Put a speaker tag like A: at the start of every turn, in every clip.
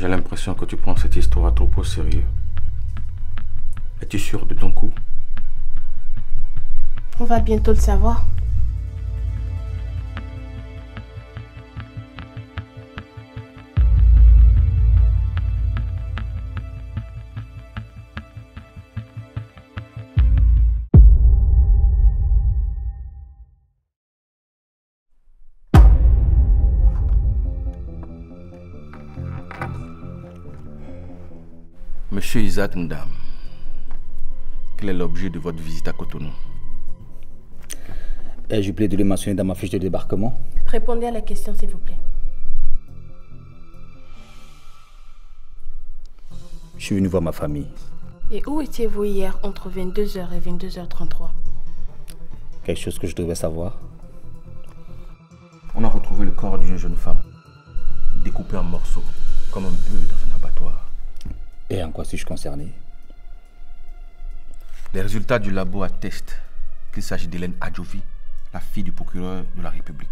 A: J'ai l'impression que tu prends cette histoire trop au sérieux. Es-tu sûr de ton coup?
B: On va bientôt le savoir.
A: Monsieur Isaac Ndam, quel est l'objet de votre visite à Cotonou?
C: Ai-je oublié de le mentionner dans ma fiche de débarquement?
B: Répondez à la question, s'il vous plaît.
C: Je suis venu voir ma famille.
B: Et où étiez-vous hier entre 22h et 22h33?
C: Quelque chose que je devais savoir?
A: On a retrouvé le corps d'une jeune femme, découpé en morceaux, comme un bœuf dans un abattoir.
C: Et en quoi suis-je concerné?
A: Les résultats du labo attestent qu'il s'agit d'Hélène Adjovi, la fille du procureur de la République.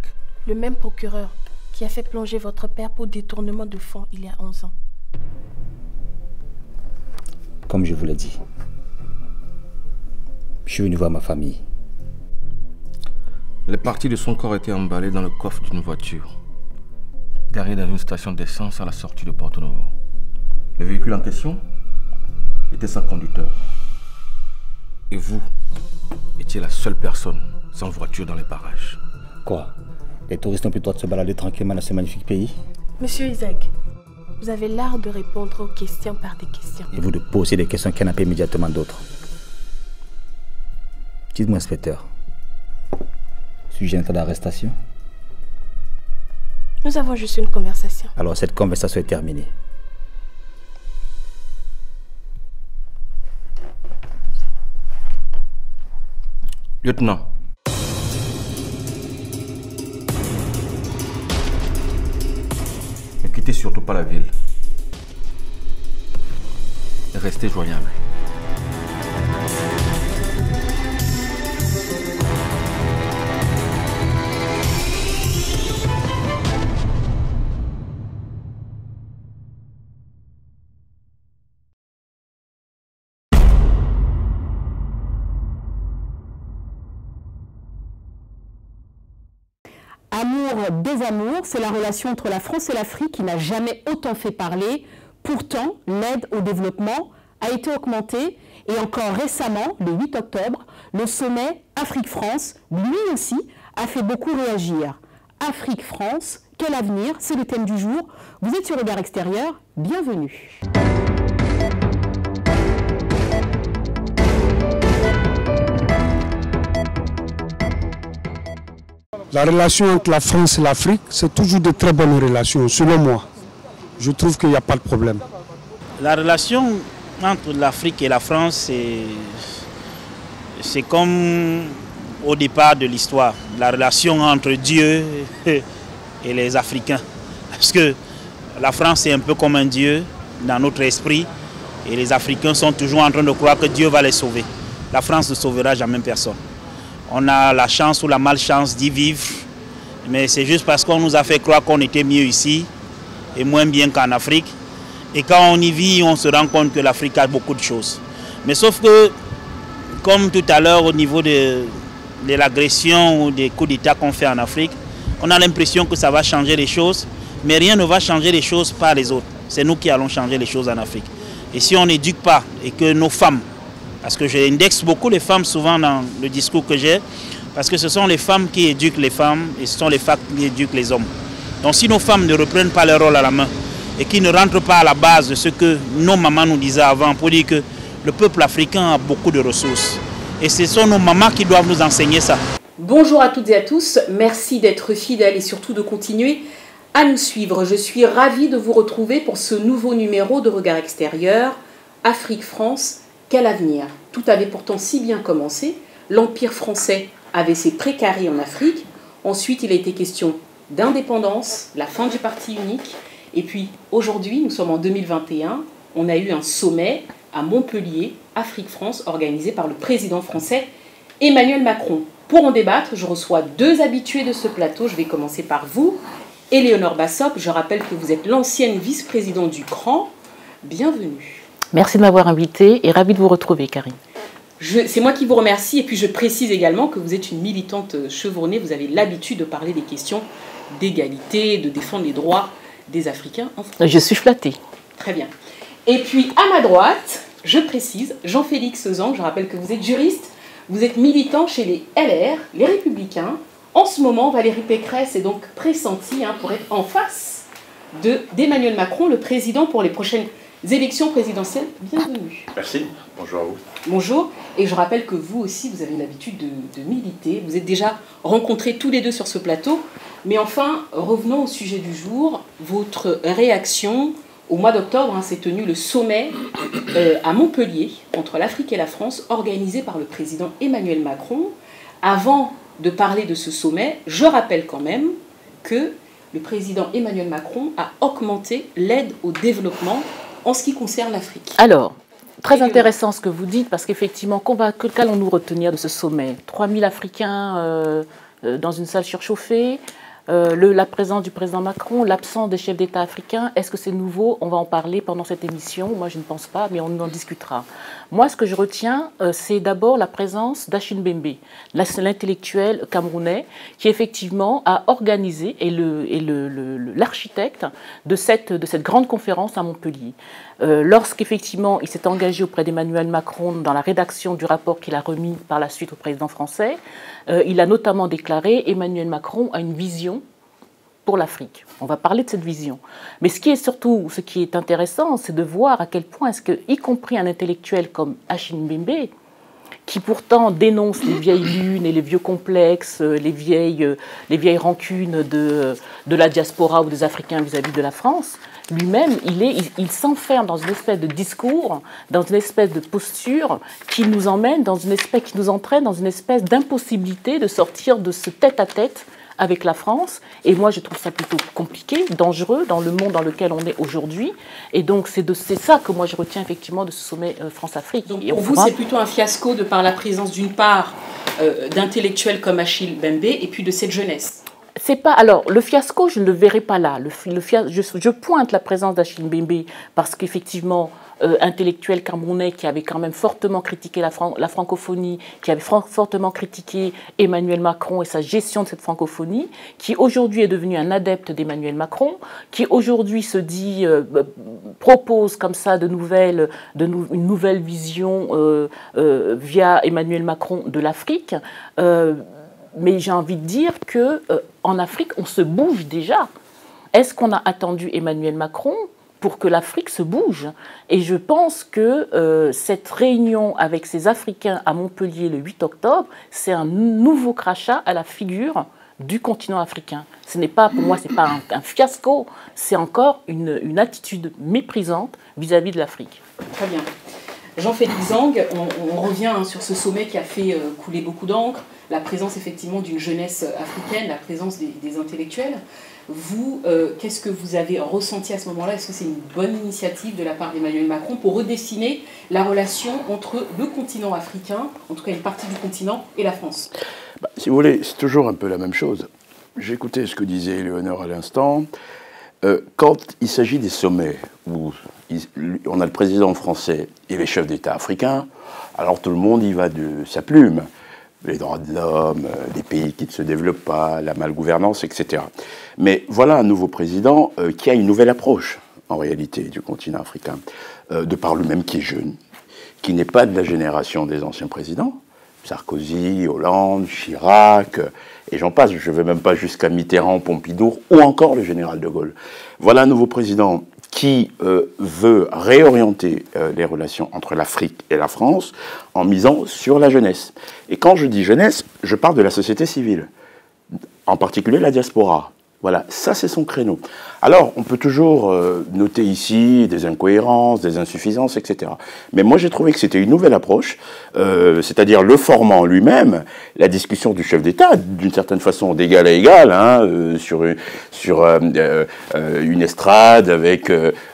B: Le même procureur qui a fait plonger votre père pour détournement de fonds il y a 11 ans.
C: Comme je vous l'ai dit, je suis venu voir ma famille.
A: Les parties de son corps étaient emballées dans le coffre d'une voiture, garée dans une station d'essence à la sortie de Porto Novo. Le véhicule en question était sans conducteur. Et vous étiez la seule personne sans voiture dans les parages.
C: Quoi? Les touristes n'ont plus le droit de se balader tranquillement dans ce magnifique pays?
B: Monsieur Isaac, vous avez l'art de répondre aux questions par des questions.
C: Et vous de poser des questions qui en appellent immédiatement d'autres. Dites-moi, inspecteur, suis-je en état d'arrestation?
B: Nous avons juste une conversation.
C: Alors cette conversation est terminée.
A: Lieutenant, ne quittez surtout pas la ville. Restez joignable.
D: Amour des amours, c'est la relation entre la France et l'Afrique qui n'a jamais autant fait parler. Pourtant, l'aide au développement a été augmentée et encore récemment, le 8 octobre, le sommet Afrique-France, lui aussi, a fait beaucoup réagir. Afrique-France, quel avenir? C'est le thème du jour. Vous êtes sur Regard Extérieur, bienvenue.
E: La relation entre la France et l'Afrique, c'est toujours de très bonnes relations, selon moi. Je trouve qu'il n'y a pas de problème.
F: La relation entre l'Afrique et la France, c'est comme au départ de l'histoire, la relation entre Dieu et les Africains. Parce que la France est un peu comme un Dieu dans notre esprit et les Africains sont toujours en train de croire que Dieu va les sauver. La France ne sauvera jamais personne. On a la chance ou la malchance d'y vivre, mais c'est juste parce qu'on nous a fait croire qu'on était mieux ici et moins bien qu'en Afrique. Et quand on y vit, on se rend compte que l'Afrique a beaucoup de choses. Mais sauf que, comme tout à l'heure au niveau de l'agression ou des coups d'État qu'on fait en Afrique, on a l'impression que ça va changer les choses, mais rien ne va changer les choses par les autres. C'est nous qui allons changer les choses en Afrique. Et si on n'éduque pas et que nos femmes, parce que j'indexe beaucoup les femmes souvent dans le discours que j'ai, parce que ce sont les femmes qui éduquent les femmes et ce sont les femmes qui éduquent les hommes. Donc si nos femmes ne reprennent pas leur rôle à la main et qui ne rentrent pas à la base de ce que nos mamans nous disaient avant pour dire que le peuple africain a beaucoup de ressources. Et ce sont nos mamans qui doivent nous enseigner ça.
G: Bonjour à toutes et à tous, merci d'être fidèles et surtout de continuer à nous suivre. Je suis ravie de vous retrouver pour ce nouveau numéro de Regard Extérieur, Afrique-France. Quel avenir? Tout avait pourtant si bien commencé. L'Empire français avait ses précarés en Afrique. Ensuite, il a été question d'indépendance, la fin du parti unique. Et puis, aujourd'hui, nous sommes en 2021. On a eu un sommet à Montpellier, Afrique-France, organisé par le président français Emmanuel Macron. Pour en débattre, je reçois deux habitués de ce plateau. Je vais commencer par vous. Éléonore Bassop, je rappelle que vous êtes l'ancienne vice-présidente du CRAN. Bienvenue.
B: Merci de m'avoir invitée et ravie de vous retrouver, Karine.
G: C'est moi qui vous remercie et puis je précise également que vous êtes une militante chevronnée. Vous avez l'habitude de parler des questions d'égalité, de défendre les droits des Africains en France.
B: Je suis flattée.
G: Très bien. Et puis à ma droite, je précise, Jean-Félix Zang, je rappelle que vous êtes juriste, vous êtes militant chez les LR, les Républicains. En ce moment, Valérie Pécresse est donc pressentie pour être en face d'Emmanuel Macron, le président pour les prochaines élections présidentielles. Bienvenue.
H: Merci, bonjour à vous.
G: Bonjour, et je rappelle que vous aussi, vous avez l'habitude de militer. Vous êtes déjà rencontrés tous les deux sur ce plateau. Mais enfin, revenons au sujet du jour. Votre réaction, au mois d'octobre, s'est tenu le sommet à Montpellier entre l'Afrique et la France, organisé par le président Emmanuel Macron. Avant de parler de ce sommet, je rappelle quand même que le président Emmanuel Macron a augmenté l'aide au développement en ce qui concerne l'Afrique.
B: Alors, très intéressant ce que vous dites, parce qu'effectivement, qu'allons-nous retenir de ce sommet? 3000 Africains dans une salle surchauffée, la présence du président Macron, l'absence des chefs d'État africains, est-ce que c'est nouveau? On va en parler pendant cette émission. Moi, je ne pense pas, mais on en discutera. Moi, ce que je retiens, c'est d'abord la présence d'Achille Mbembe, l'intellectuel camerounais, qui effectivement a organisé, et l'architecte de cette grande conférence à Montpellier. Lorsqu'effectivement il s'est engagé auprès d'Emmanuel Macron dans la rédaction du rapport qu'il a remis par la suite au président français, il a notamment déclaré « Emmanuel Macron a une vision pour l'Afrique ». On va parler de cette vision. Mais ce qui est intéressant, c'est de voir à quel point est-ce que, y compris un intellectuel comme Achille Mbembe, qui pourtant dénonce les vieilles lunes et les vieux complexes, les vieilles rancunes de la diaspora ou des Africains vis-à-vis de la France, lui-même, il s'enferme dans une espèce de discours, dans une espèce de posture qui nous entraîne dans une espèce d'impossibilité de sortir de ce tête-à-tête avec la France. Et moi, je trouve ça plutôt compliqué, dangereux dans le monde dans lequel on est aujourd'hui. Et donc, c'est ça que moi, je retiens effectivement de ce sommet France-Afrique.
G: Donc, pour vous, c'est plutôt un fiasco de par la présence d'une part d'intellectuels comme Achille Mbembe et puis de cette jeunesse.
B: C'est pas, alors, le fiasco, je ne le verrai pas là. Je pointe la présence d'Achille Mbembe parce qu'effectivement, intellectuel camerounais qui avait quand même fortement critiqué la francophonie, qui avait fortement critiqué Emmanuel Macron et sa gestion de cette francophonie, qui aujourd'hui est devenu un adepte d'Emmanuel Macron, qui aujourd'hui se dit, propose comme ça une nouvelle vision via Emmanuel Macron de l'Afrique. Mais j'ai envie de dire qu'en Afrique, on se bouge déjà. Est-ce qu'on a attendu Emmanuel Macron pour que l'Afrique se bouge? Et je pense que cette réunion avec ces Africains à Montpellier le 8 octobre, c'est un nouveau crachat à la figure du continent africain. Ce n'est pas, pour moi, ce n'est pas un fiasco, c'est encore une attitude méprisante vis-à-vis de l'Afrique.
G: Très bien. Jean-Félix Zang, on revient sur ce sommet qui a fait couler beaucoup d'encre, la présence effectivement d'une jeunesse africaine, la présence des intellectuels. Vous, qu'est-ce que vous avez ressenti à ce moment-là? Est-ce que c'est une bonne initiative de la part d'Emmanuel Macron pour redessiner la relation entre le continent africain, en tout cas une partie du continent, et la France?
H: Si vous voulez, c'est toujours un peu la même chose. J'écoutais ce que disait Éléonore à l'instant. Quand il s'agit des sommets où on a le président français et les chefs d'État africains, alors tout le monde y va de sa plume. Les droits de l'homme, les pays qui ne se développent pas, la malgouvernance, etc. Mais voilà un nouveau président qui a une nouvelle approche, en réalité, du continent africain, de par lui-même qui est jeune, qui n'est pas de la génération des anciens présidents, Sarkozy, Hollande, Chirac, et j'en passe, je ne vais même pas jusqu'à Mitterrand, Pompidou, ou encore le général de Gaulle. Voilà un nouveau président qui veut réorienter les relations entre l'Afrique et la France en misant sur la jeunesse. Et quand je dis jeunesse, je parle de la société civile, en particulier la diaspora. Voilà, ça c'est son créneau. Alors, on peut toujours noter ici des incohérences, des insuffisances, etc. Mais moi j'ai trouvé que c'était une nouvelle approche, c'est-à-dire le format en lui-même, la discussion du chef d'État, d'une certaine façon d'égal à égal, hein, sur une estrade avec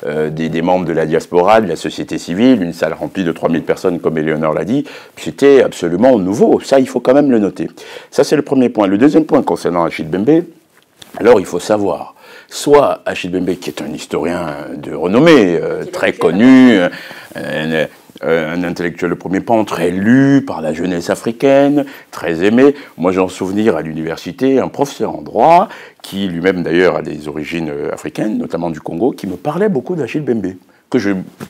H: des membres de la diaspora, de la société civile, une salle remplie de 3000 personnes comme Éléonore l'a dit, c'était absolument nouveau, ça il faut quand même le noter. Ça c'est le premier point. Le deuxième point concernant Achille Mbembe, alors il faut savoir soit Achille Mbembe, qui est un historien de renommée, très connu, un intellectuel de premier plan, très lu par la jeunesse africaine, très aimé. Moi, j'ai en souvenir à l'université un professeur en droit, qui lui-même d'ailleurs a des origines africaines, notamment du Congo, qui me parlait beaucoup d'Achille Mbembe, que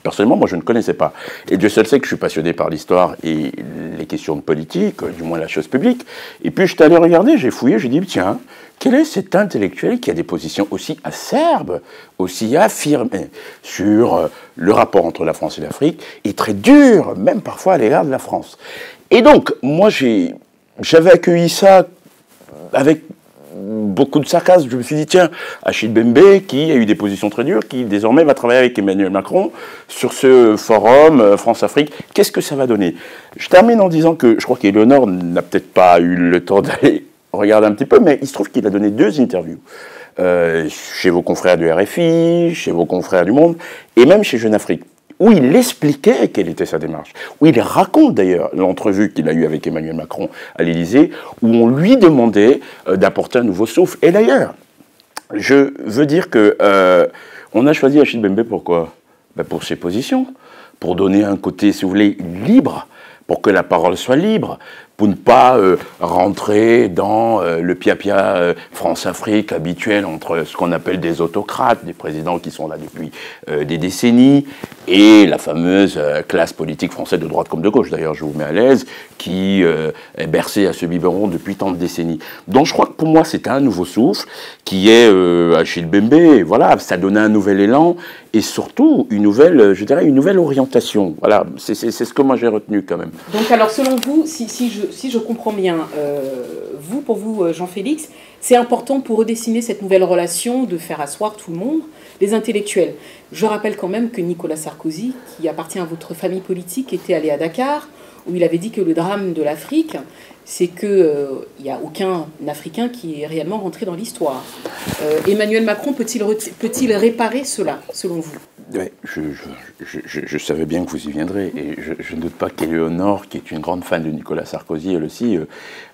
H: personnellement, moi, je ne connaissais pas. Et Dieu seul sait que je suis passionné par l'histoire et les questions de politique, du moins la chose publique. Et puis, je suis allé regarder, j'ai fouillé, j'ai dit, tiens, quel est cet intellectuel qui a des positions aussi acerbes, aussi affirmées sur le rapport entre la France et l'Afrique, et très dur, même parfois à l'égard de la France. Et donc, moi, j'avais accueilli ça avec beaucoup de sarcasme. Je me suis dit, tiens, Achille Mbembe, qui a eu des positions très dures, qui désormais va travailler avec Emmanuel Macron sur ce forum France-Afrique, qu'est-ce que ça va donner? Je termine en disant que je crois qu'Éléonore n'a peut-être pas eu le temps d'aller regarder un petit peu, mais il se trouve qu'il a donné 2 interviews. Chez vos confrères du RFI, chez vos confrères du Monde, et même chez Jeune Afrique, où il expliquait quelle était sa démarche, où il raconte d'ailleurs l'entrevue qu'il a eue avec Emmanuel Macron à l'Élysée, où on lui demandait d'apporter un nouveau souffle. Et d'ailleurs, je veux dire que on a choisi Achille Mbembe pourquoi? Pour ses positions, pour donner un côté, si vous voulez, libre, pour que la parole soit libre, pour ne pas rentrer dans le pia-pia France-Afrique habituel entre ce qu'on appelle des autocrates, des présidents qui sont là depuis des décennies, et la fameuse classe politique française de droite comme de gauche, d'ailleurs je vous mets à l'aise, qui est bercée à ce biberon depuis tant de décennies. Donc je crois que pour moi c'était un nouveau souffle, qui est Achille Mbembe, voilà, ça donnait un nouvel élan, et surtout une nouvelle, je dirais, une nouvelle orientation. Voilà, c'est ce que moi j'ai retenu quand même.
G: Donc alors selon vous, si je comprends bien, pour vous, Jean-Félix, c'est important pour redessiner cette nouvelle relation de faire asseoir tout le monde, les intellectuels. Je rappelle quand même que Nicolas Sarkozy, qui appartient à votre famille politique, était allé à Dakar, où il avait dit que le drame de l'Afrique, c'est qu'il n'y a aucun Africain qui est réellement rentré dans l'histoire. Emmanuel Macron peut-il réparer cela, selon vous?
H: Ouais, je savais bien que vous y viendrez, et je ne doute pas qu'Éléonore, qui est une grande fan de Nicolas Sarkozy, elle aussi,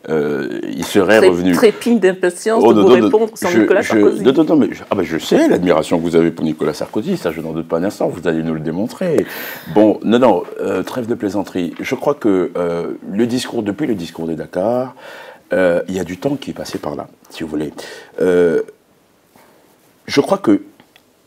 H: il serait revenu.
B: Trépigne d'impatience de vous répondre sur Nicolas Sarkozy.
H: Non, mais je sais l'admiration que vous avez pour Nicolas Sarkozy, ça je n'en doute pas un instant, vous allez nous le démontrer. Bon, non, trêve de plaisanterie. Je crois que depuis le discours de Dakar, il y a du temps qui est passé par là, si vous voulez. Je crois qu'il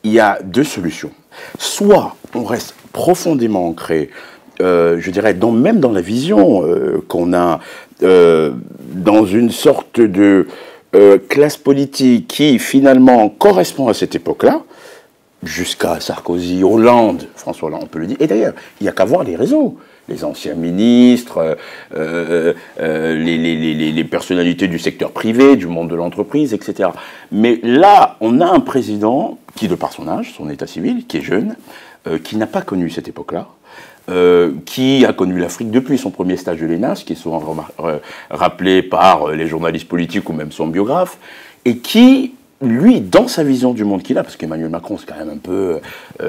H: y a 2 solutions. Soit on reste profondément ancré, je dirais, même dans la vision qu'on a, dans une sorte de classe politique qui finalement correspond à cette époque-là, jusqu'à Sarkozy, Hollande, François Hollande, on peut le dire. Et d'ailleurs, il n'y a qu'à voir les réseaux. Les anciens ministres, les personnalités du secteur privé, du monde de l'entreprise, etc. Mais là, on a un président qui, de par son âge, son état civil, qui est jeune, qui n'a pas connu cette époque-là, qui a connu l'Afrique depuis son premier stage de l'ENA, qui est souvent rappelé par les journalistes politiques ou même son biographe, et qui, lui, dans sa vision du monde qu'il a, parce qu'Emmanuel Macron, c'est quand même un peu...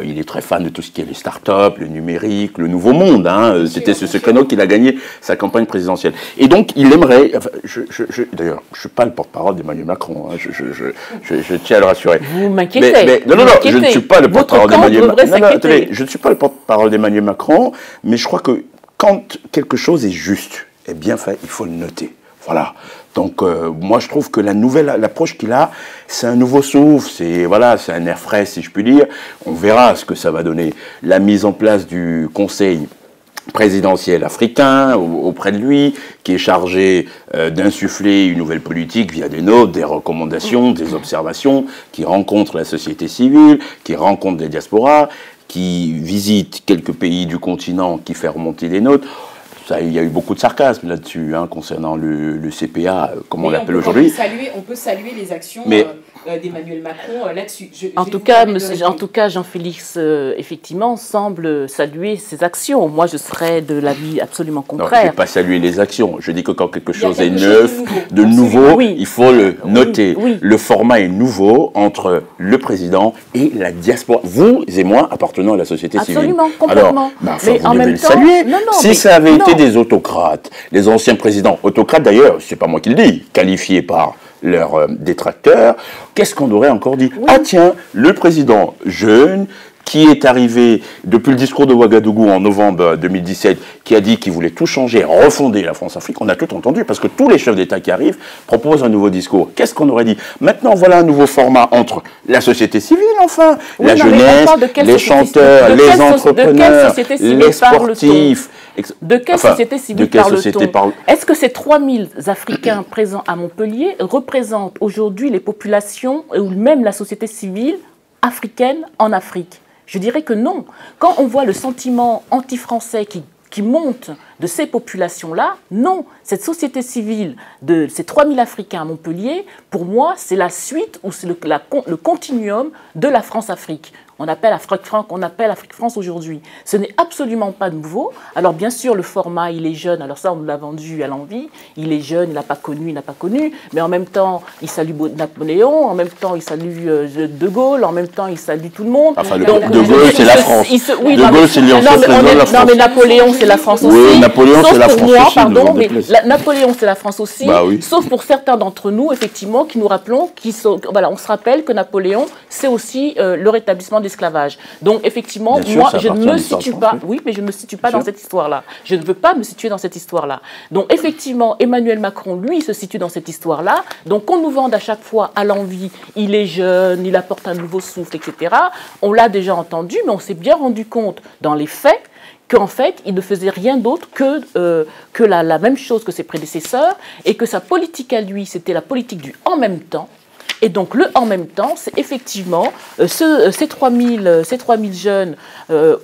H: il est très fan de tout ce qui est les start-up, le numérique, le nouveau monde. Hein, c'était ce créneau qu'il a gagné sa campagne présidentielle. Et donc, il aimerait... Enfin, d'ailleurs, je ne suis pas le porte-parole d'Emmanuel Macron. Hein, je tiens à le rassurer.
B: Vous m'inquiétez.
H: Non, je ne suis pas le porte-parole d'Emmanuel Macron. Non, attendez, je ne suis pas le porte-parole d'Emmanuel Macron, mais je crois que quand quelque chose est juste et bien fait, il faut le noter. Voilà. Donc, moi, je trouve que l'approche qu'il a, c'est un nouveau souffle, c'est un air frais, si je puis dire. On verra ce que ça va donner. La mise en place du Conseil présidentiel africain auprès de lui, qui est chargé d'insuffler une nouvelle politique via des notes, des recommandations, des observations, qui rencontre la société civile, qui rencontre des diasporas, qui visite quelques pays du continent, qui fait remonter des notes. Il y a eu beaucoup de sarcasme là-dessus, hein, concernant le CPA, comme on l'appelle aujourd'hui.
G: On peut saluer les actions d'Emmanuel Macron là-dessus.
B: En tout cas, Jean-Félix, effectivement, semble saluer ses actions. Moi, je serais de l'avis absolument contraire.
H: Non, je ne vais pas saluer les actions. Je dis que quand quelque chose est neuf, de nouveau, oui, il faut le noter. Oui. Le format est nouveau entre le président et la diaspora. Vous et moi appartenant à la société civile.
B: Absolument, complètement.
H: Alors, vous devez le saluer. Si ça avait été des autocrates, les anciens présidents, autocrates d'ailleurs, c'est pas moi qui le dis, qualifiés par leurs détracteurs, qu'est-ce qu'on aurait encore dit? Ah tiens, le président jeune, qui est arrivé depuis le discours de Ouagadougou en novembre 2017, qui a dit qu'il voulait tout changer, refonder la France-Afrique, on a tout entendu, parce que tous les chefs d'État qui arrivent proposent un nouveau discours. Qu'est-ce qu'on aurait dit? Maintenant, voilà un nouveau format entre la société civile, enfin, la jeunesse, les chanteurs, les entrepreneurs, les sportifs.
B: De quelle société civile parle-t-on? Est-ce que ces 3000 Africains présents à Montpellier représentent aujourd'hui les populations ou même la société civile africaine en Afrique? Je dirais que non. Quand on voit le sentiment anti-français qui monte de ces populations-là, non. Cette société civile de ces 3000 Africains à Montpellier, pour moi, c'est la suite ou c'est le continuum de la France-Afrique. On appelle Afrique-France aujourd'hui. Ce n'est absolument pas nouveau. Alors bien sûr, le format, il est jeune. Alors ça, on nous l'a vendu à l'envi. Il est jeune, il n'a pas connu. Mais en même temps, il salue Napoléon. En même temps, il salue De Gaulle. En même temps, il salue tout le monde.
H: Enfin, De Gaulle, c'est la France. De Gaulle, c'est l'ancien président de la France.
B: Non, mais Napoléon, c'est la France aussi.
H: Oui, Napoléon, c'est la France aussi.
B: Pardon, mais Napoléon, c'est la France aussi. Bah oui. Sauf pour certains d'entre nous, effectivement, qui nous rappelons, voilà, on se rappelle que Napoléon, c'est aussi le rétablissement de l'esclavage. Donc, effectivement, moi, je ne me situe pas. Oui, mais je ne me situe pas dans cette histoire-là. Je ne veux pas me situer dans cette histoire-là. Donc, effectivement, Emmanuel Macron, lui, se situe dans cette histoire-là. Donc, qu'on nous vende à chaque fois à l'envi, il est jeune, il apporte un nouveau souffle, etc. On l'a déjà entendu, mais on s'est bien rendu compte dans les faits qu'en fait, il ne faisait rien d'autre que la même chose que ses prédécesseurs et que sa politique à lui, c'était la politique du « en même temps ». Et donc, le « en même temps », c'est effectivement ces 3000 jeunes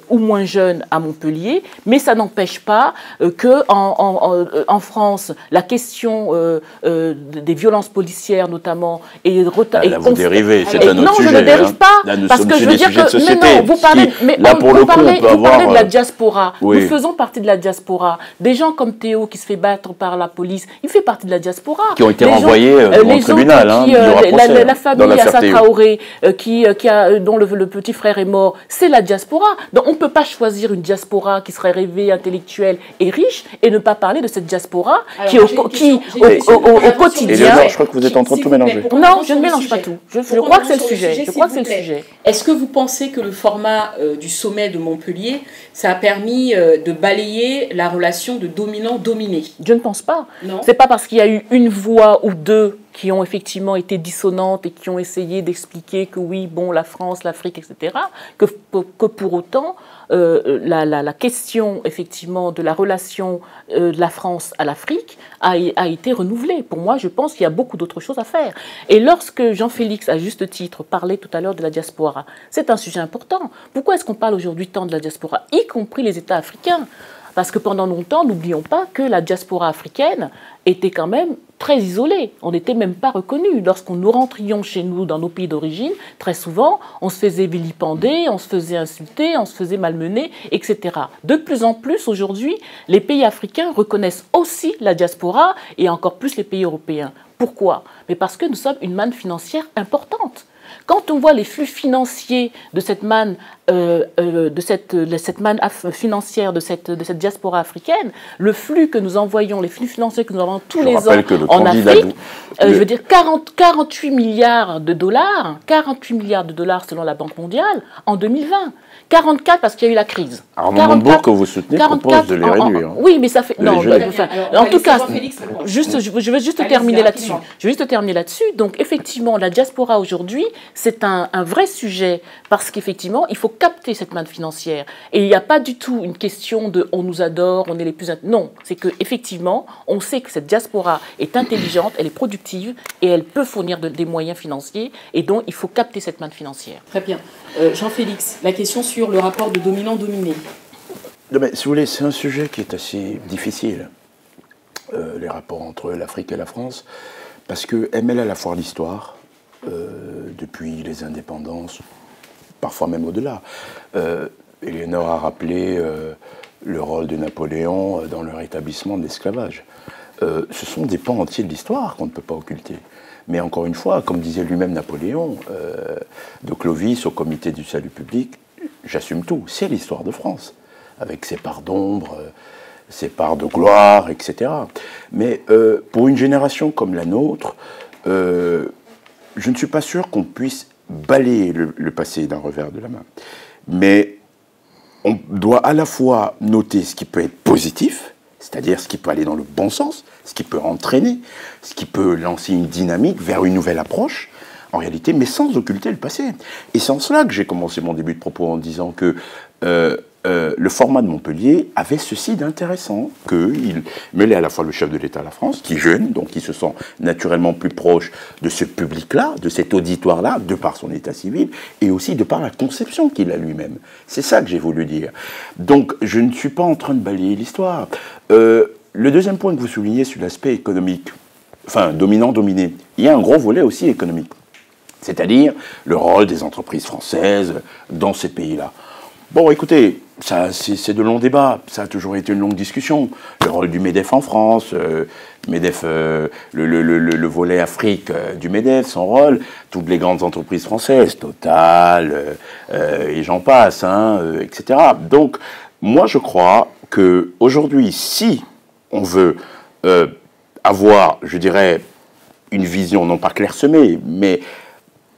B: ou moins jeunes à Montpellier, mais ça n'empêche pas qu'en France, la question des violences policières, notamment, est
H: là, vous dérivez, c'est un autre sujet.
B: Non, je ne dérive pas, parce que je veux dire que... Mais non, vous parlez de la diaspora. Oui. Nous faisons partie de la diaspora. Des gens comme Théo, qui se fait battre par la police, il fait partie de la diaspora.
H: Qui ont été renvoyés au tribunal,
B: la famille Assa Traoré, dont le petit frère est mort, c'est la diaspora. Donc on ne peut pas choisir une diaspora qui serait rêvée, intellectuelle et riche et ne pas parler de cette diaspora qui au quotidien...
H: Éléonore, je crois que vous êtes en train de tout mélanger.
B: Non, je ne mélange pas tout. Je crois que c'est le sujet.
G: Est-ce que vous pensez que le format du sommet de Montpellier, ça a permis de balayer la relation de dominant-dominé?
B: Je ne pense pas. Ce n'est pas parce qu'il y a eu une voix ou deux qui ont effectivement été dissonantes et qui ont essayé d'expliquer que oui, bon, la France, l'Afrique, etc., que pour autant, la question, effectivement, de la relation de la France à l'Afrique a été renouvelée. Pour moi, je pense qu'il y a beaucoup d'autres choses à faire. Et lorsque Jean-Félix, à juste titre, parlait tout à l'heure de la diaspora, c'est un sujet important. Pourquoi est-ce qu'on parle aujourd'hui tant de la diaspora, y compris les États africains? Parce que pendant longtemps, n'oublions pas que la diaspora africaine était quand même très isolée. On n'était même pas reconnus. Lorsqu'on nous rentrions chez nous, dans nos pays d'origine, très souvent, on se faisait vilipender, on se faisait insulter, on se faisait malmener, etc. De plus en plus, aujourd'hui, les pays africains reconnaissent aussi la diaspora et encore plus les pays européens. Pourquoi? Mais parce que nous sommes une manne financière importante. Quand on voit les flux financiers de cette manne, financière de cette diaspora africaine, le flux que nous envoyons, les flux financiers que nous envoyons tous les ans en Afrique, je veux dire 48 milliards de dollars selon la Banque mondiale en 2020. 44 parce qu'il y a eu la crise.
H: Armand Montebourg, que vous soutenez, propose de les réduire.
B: Oui, mais ça fait... Non, en tout cas, je vais juste terminer là-dessus. Donc, effectivement, la diaspora aujourd'hui, c'est un vrai sujet parce qu'effectivement, il faut capter cette manne financière. Et il n'y a pas du tout une question de « on nous adore, on est les plus... » Non, c'est qu'effectivement, on sait que cette diaspora est intelligente, elle est productive et elle peut fournir des moyens financiers. Et donc, il faut capter cette manne financière.
G: Très bien. Jean-Félix, la question sur le rapport de dominant-dominé.
H: Si vous voulez, c'est un sujet qui est assez difficile, les rapports entre l'Afrique et la France, parce qu'elle mêle à la fois l'histoire, depuis les indépendances, parfois même au-delà. Éléonore a rappelé le rôle de Napoléon dans le rétablissement de l'esclavage. Ce sont des pans entiers de l'histoire qu'on ne peut pas occulter. Mais encore une fois, comme disait lui-même Napoléon, de Clovis au comité du salut public, j'assume tout, c'est l'histoire de France, avec ses parts d'ombre, ses parts de gloire, etc. Mais pour une génération comme la nôtre, je ne suis pas sûr qu'on puisse balayer le passé d'un revers de la main. Mais on doit à la fois noter ce qui peut être positif, c'est-à-dire ce qui peut aller dans le bon sens, ce qui peut entraîner, ce qui peut lancer une dynamique vers une nouvelle approche, en réalité, mais sans occulter le passé. Et c'est en cela que j'ai commencé mon début de propos en disant que le format de Montpellier avait ceci d'intéressant, qu'il mêlait à la fois le chef de l'État à la France, qui est jeune, donc qui se sent naturellement plus proche de ce public-là, de cet auditoire-là, de par son état civil, et aussi de par la conception qu'il a lui-même. C'est ça que j'ai voulu dire. Donc, je ne suis pas en train de balayer l'histoire. Le deuxième point que vous soulignez sur l'aspect économique, enfin, dominant-dominé, il y a un gros volet aussi économique. C'est-à-dire le rôle des entreprises françaises dans ces pays-là. Bon, écoutez, c'est de longs débats, ça a toujours été une longue discussion. Le rôle du MEDEF en France, MEDEF, le volet Afrique du MEDEF, son rôle, toutes les grandes entreprises françaises, Total, et j'en passe, etc. Donc, moi je crois qu'aujourd'hui, si on veut avoir, je dirais, une vision non pas clairsemée, mais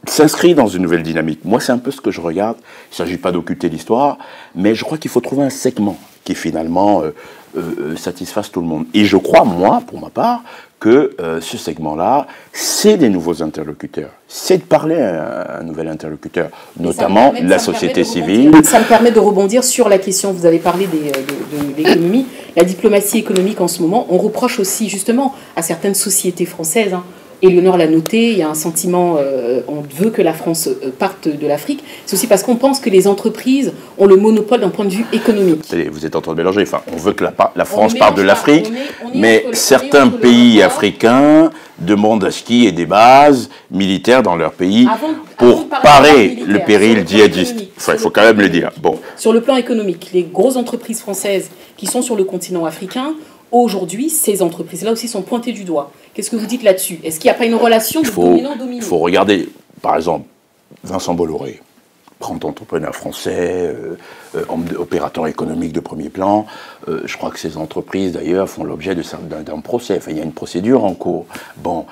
H: s'inscrit dans une nouvelle dynamique. Moi, c'est un peu ce que je regarde. Il ne s'agit pas d'occulter l'histoire, mais je crois qu'il faut trouver un segment qui, finalement, satisfasse tout le monde. Et je crois, moi, pour ma part, que ce segment-là, c'est des nouveaux interlocuteurs. C'est de parler à un nouvel interlocuteur, notamment la société civile.
G: Ça me permet de rebondir sur la question, vous avez parlé de l'économie, la diplomatie économique en ce moment. On reproche aussi, justement, à certaines sociétés françaises, Éléonore l'a noté, il y a un sentiment, on veut que la France parte de l'Afrique. C'est aussi parce qu'on pense que les entreprises ont le monopole d'un point de vue économique.
H: Vous êtes en train de mélanger. Enfin, on veut que la France parte de l'Afrique, mais certains pays africains demandent à ce qu'il y ait des bases militaires dans leur pays pour parer le péril djihadiste. Enfin, il faut quand même le dire. Bon.
G: Sur le plan économique, les grosses entreprises françaises qui sont sur le continent africain, aujourd'hui, ces entreprises-là aussi sont pointées du doigt. Qu'est-ce que vous dites là-dessus? Est-ce qu'il n'y a pas une relation de dominant-dominé?
H: Il faut regarder, par exemple, Vincent Bolloré, grand entrepreneur français, opérateur économique de premier plan. Je crois que ces entreprises, d'ailleurs, font l'objet d'un procès. Enfin, il y a une procédure en cours. Bon,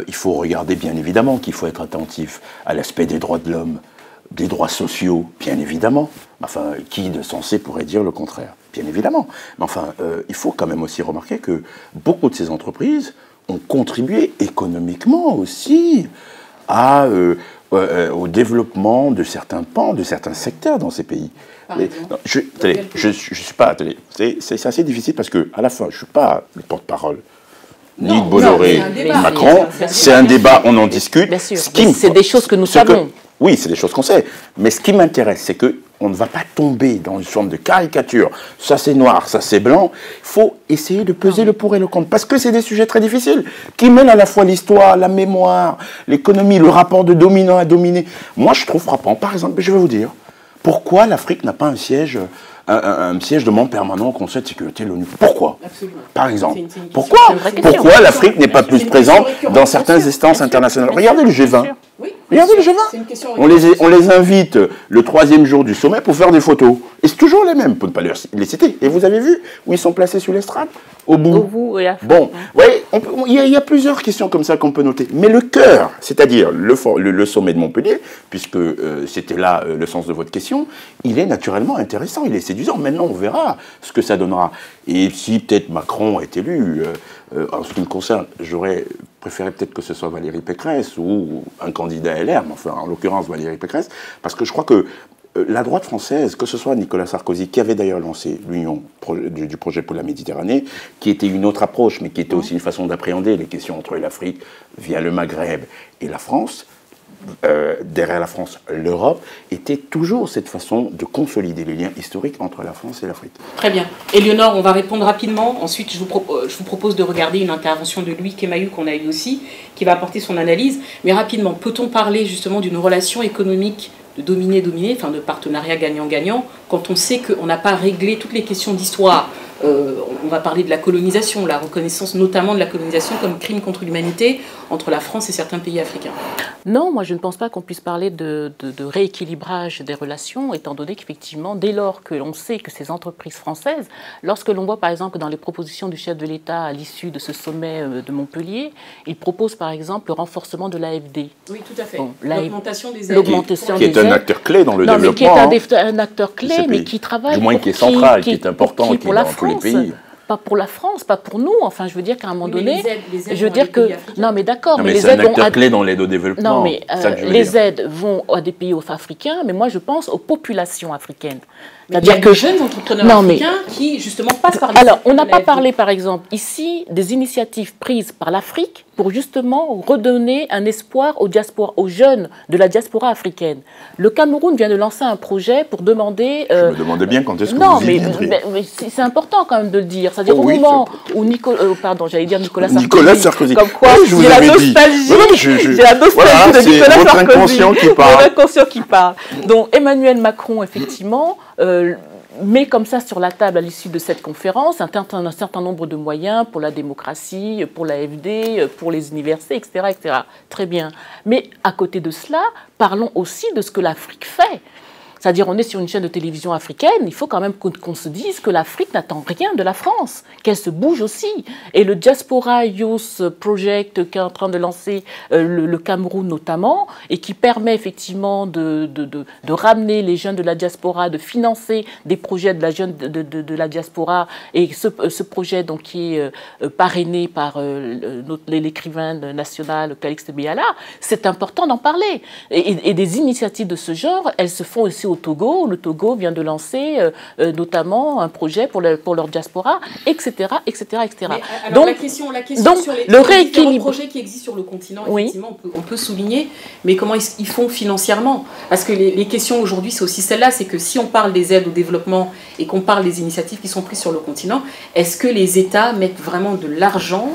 H: il faut regarder, bien évidemment, qu'il faut être attentif à l'aspect des droits de l'homme, des droits sociaux, bien évidemment. Enfin, qui de censé pourrait dire le contraire? Bien évidemment. Mais enfin, il faut quand même aussi remarquer que beaucoup de ces entreprises ont contribué économiquement aussi au développement de certains pans, de certains secteurs dans ces pays. Je ne suis pas... C'est assez difficile parce que, à la fin, je ne suis pas le porte-parole ni de Bolloré, ni de Macron. C'est un débat, on en discute.
B: Bien sûr, c'est des choses que nous savons.
H: Oui, c'est des choses qu'on sait. Mais ce qui m'intéresse, c'est qu'on ne va pas tomber dans une forme de caricature. Ça, c'est noir, ça, c'est blanc. Il faut essayer de peser le pour et le contre. Parce que c'est des sujets très difficiles, qui mêlent à la fois l'histoire, la mémoire, l'économie, le rapport de dominant à dominé. Moi, je trouve frappant. Par exemple, je vais vous dire, pourquoi l'Afrique n'a pas un siège de membre permanent au Conseil de sécurité de l'ONU? Pourquoi? Absolument. Par exemple. Pourquoi l'Afrique n'est pas plus présente dans certaines instances internationales? Regardez le G20.
G: Oui,
H: regardez le G20. On les invite le 3e jour du sommet pour faire des photos. Et c'est toujours les mêmes, pour ne pas les citer. Et vous avez vu où ils sont placés sur l'estrade? Au bout. Bon, il y a plusieurs questions comme ça qu'on peut noter. Mais le cœur, c'est-à-dire le sommet de Montpellier, puisque c'était là le sens de votre question, il est naturellement intéressant, il est séduisant. Maintenant, on verra ce que ça donnera. Et si peut-être Macron est élu, en ce qui me concerne, j'aurais préféré peut-être que ce soit Valérie Pécresse ou un candidat LR, mais enfin, en l'occurrence Valérie Pécresse, parce que je crois que la droite française, que ce soit Nicolas Sarkozy, qui avait d'ailleurs lancé l'union du projet pour la Méditerranée, qui était une autre approche, mais qui était aussi une façon d'appréhender les questions entre l'Afrique via le Maghreb et la France, derrière la France, l'Europe, était toujours cette façon de consolider les liens historiques entre la France et l'Afrique.
G: Très bien. Éléonore, on va répondre rapidement. Ensuite, je vous propose de regarder une intervention de Louis Kemayou qu'on a eu aussi, qui va apporter son analyse. Mais rapidement, peut-on parler justement d'une relation économique de dominé-dominé, enfin de partenariat gagnant-gagnant, quand on sait qu'on n'a pas réglé toutes les questions d'histoire on va parler de la colonisation, la reconnaissance notamment de la colonisation comme crime contre l'humanité entre la France et certains pays africains.
B: Non, moi je ne pense pas qu'on puisse parler de rééquilibrage des relations, étant donné qu'effectivement, dès lors que l'on sait que ces entreprises françaises, lorsque l'on voit par exemple dans les propositions du chef de l'État à l'issue de ce sommet de Montpellier, il propose par exemple le renforcement de l'AFD.
G: Oui, tout à fait.
B: Bon,
G: l'augmentation des aides.
B: L'augmentation
H: qui est un acteur clé dans le
B: non,
H: développement.
B: Mais qui est un acteur clé, mais qui travaille...
H: Du moins qui est central, qui est important, qui est dans tous les pays.
B: Pas pour la France, pas pour nous. Enfin, je veux dire qu'à un moment donné,
G: les aides
B: je veux dire que non, mais d'accord,
H: mais
B: les
H: c'est
B: aides
H: un acteur clé dans l'aide au développement.
B: Non, mais les aides vont à des pays africains, mais moi je pense aux populations africaines.
G: C'est-à-dire que jeunes entrepreneurs africains qui justement passent par les...
B: Alors, on n'a pas parlé, par exemple, ici, des initiatives prises par l'Afrique pour justement redonner un espoir aux jeunes de la diaspora africaine. Le Cameroun vient de lancer un projet pour demander...
H: Je me demandais bien quand est-ce que vous y viendriez.
B: Mais c'est important quand même de le dire. C'est-à-dire au moment où Nicolas Sarkozy.
H: Comme quoi,
B: j'ai la nostalgie. J'ai la nostalgie de Nicolas Sarkozy. Votre inconscient qui parle. Donc Emmanuel Macron, effectivement... met comme ça sur la table à l'issue de cette conférence un certain nombre de moyens pour la démocratie, pour l'AFD, pour les universités, etc., etc. Très bien. Mais à côté de cela, parlons aussi de ce que l'Afrique fait. C'est-à-dire, on est sur une chaîne de télévision africaine, il faut quand même qu'on se dise que l'Afrique n'attend rien de la France, qu'elle se bouge aussi. Et le Diaspora Youth Project qu'est en train de lancer le Cameroun notamment, et qui permet effectivement de ramener les jeunes de la diaspora, de financer des projets de la diaspora, et ce projet donc, qui est parrainé par l'écrivain national Calixte Biala, c'est important d'en parler. Et des initiatives de ce genre, elles se font aussi au Togo. Le Togo vient de lancer notamment un projet pour leur diaspora, etc., etc., etc.
G: Alors donc, la question sur les différents projets qui existent sur le continent, effectivement, on peut souligner, mais comment ils font financièrement? Parce que les questions aujourd'hui, c'est aussi celle-là, c'est que si on parle des aides au développement et qu'on parle des initiatives qui sont prises sur le continent, est-ce que les États mettent vraiment de l'argent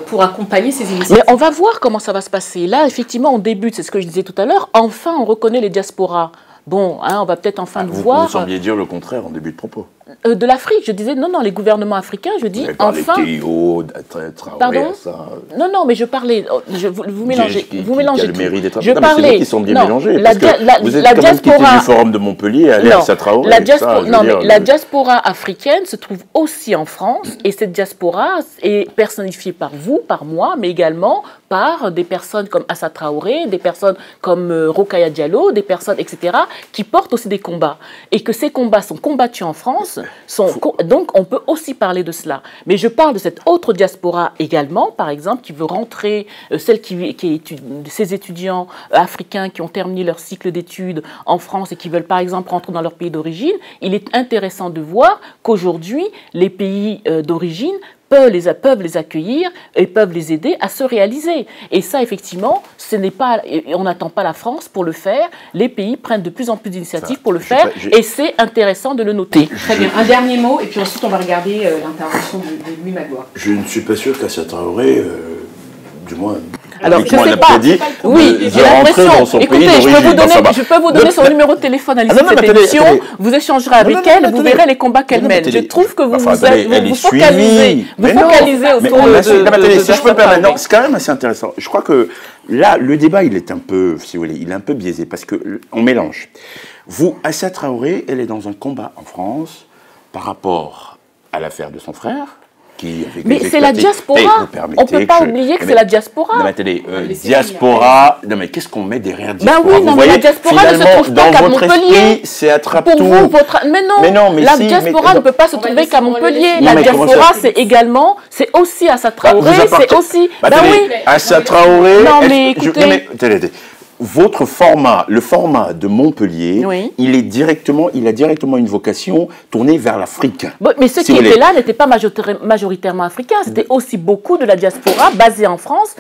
G: pour accompagner ces initiatives?
B: Mais on va voir comment ça va se passer. Là, effectivement, on débute, c'est ce que je disais tout à l'heure, enfin on reconnaît les diasporas. Bon, on va peut-être enfin voir...
H: Vous sembliez dire le contraire en début de propos.
B: De l'Afrique, je disais, non, les gouvernements africains, je dis, enfin...
H: Théo,
B: pardon
H: ça...
B: Non, mais je parlais... vous mélangez, tout.
H: Je parlais... C'est qui sont bien mélangés, parce que vous êtes quand même quitté du forum de Montpellier, aller à Assa Traoré.
B: La diaspora africaine se trouve aussi en France, et cette diaspora est personnifiée par vous, par moi, mais également par des personnes comme Assa Traoré, des personnes comme Rokhaya Diallo, des personnes, etc., qui portent aussi des combats. Et que ces combats sont combattus en France, donc on peut aussi parler de cela. Mais je parle de cette autre diaspora également, par exemple, qui veut rentrer, ces étudiants africains qui ont terminé leur cycle d'études en France et qui veulent par exemple rentrer dans leur pays d'origine. Il est intéressant de voir qu'aujourd'hui, les pays d'origine peuvent les accueillir et peuvent les aider à se réaliser. Et ça, effectivement, on n'attend pas la France pour le faire. Les pays prennent de plus en plus d'initiatives pour le faire et c'est intéressant de le noter.
G: Très bien. Un dernier mot et puis ensuite on va regarder l'intervention de Louis Magloire.
H: Je ne suis pas sûr qu'Assa Traoré, du moins...
B: Alors, je ne sais pas. Oui, j'ai l'impression. Écoutez, je peux vous donner son numéro de téléphone à l'issue de cette émission. Vous échangerez avec elle, vous verrez les combats qu'elle mène. Je trouve que vous vous focalisez autour de...
H: Si je peux me permettre, c'est quand même assez intéressant. Je crois que là, le débat, il est un peu, si vous voulez, il est un peu biaisé parce qu'on mélange. Vous, Assa Traoré, elle est dans un combat en France par rapport à l'affaire de son frère.
B: Mais c'est la diaspora. On ne peut pas oublier que c'est la diaspora.
H: Non, mais attendez, diaspora. Non, mais qu'est-ce qu'on met derrière diaspora?
B: Ben oui, non, mais la diaspora ne se trouve pas qu'à Montpellier.
H: C'est attrape-tout.
B: Pour vous, mais non, la diaspora ne peut pas se trouver qu'à Montpellier. La diaspora, c'est également, c'est aussi Assa Traoré, c'est aussi. Ben oui.
H: Assa Traoré.
B: Non, mais écoutez.
H: Votre format, le format de Montpellier, il a directement une vocation tournée vers l'Afrique.
B: Bon, mais ceux qui étaient là n'étaient pas majoritairement africains, c'était aussi beaucoup de la diaspora basée en France,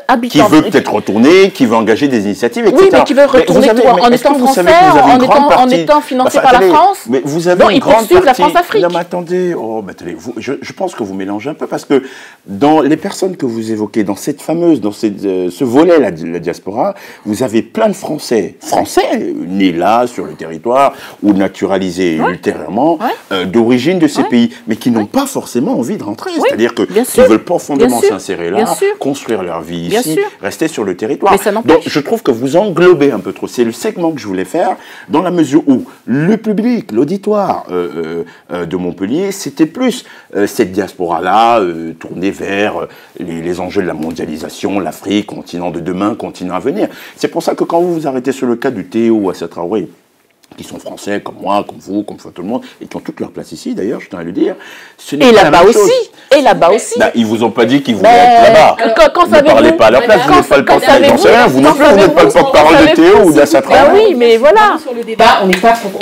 B: habitant.
H: Qui veut peut-être retourner, qui veut engager des initiatives, etc.
B: Oui, mais qui veut retourner en étant français, en étant financé par la France.
H: Mais vous avez une grande partie.
B: La France-Afrique.
H: Non, mais attendez, je pense que vous mélangez un peu parce que dans les personnes que vous évoquez, dans cette fameuse, ce volet, la diaspora, vous vous avez plein de Français, nés là, sur le territoire, ou naturalisés ultérieurement, d'origine de ces pays, mais qui n'ont pas forcément envie de rentrer. C'est-à-dire qu'ils veulent profondément s'insérer là, construire leur vie ici, rester sur le territoire. Donc je trouve que vous englobez un peu trop. C'est le segment que je voulais faire, dans la mesure où le public, l'auditoire de Montpellier, c'était plus cette diaspora-là, tournée vers les enjeux de la mondialisation, l'Afrique, continent de demain, continent à venir. C'est pour ça que quand vous vous arrêtez sur le cas du Théo Assad Traoré, qui sont français, comme moi, comme vous, comme tout le monde, et qui ont toute leur place ici, d'ailleurs, je tiens à le dire.
B: Et là-bas aussi. Et là-bas aussi.
H: Bah, ils vous ont pas dit qu'ils voulaient être là-bas.
B: Ne
H: parlez pas à leur place, vous n'êtes pas le porte-parole, j'en sais rien, vous non plus, vous n'êtes pas le porte-parole de Théo ou d'Assad Traoré.
B: Oui, mais voilà.
G: Sur le débat, on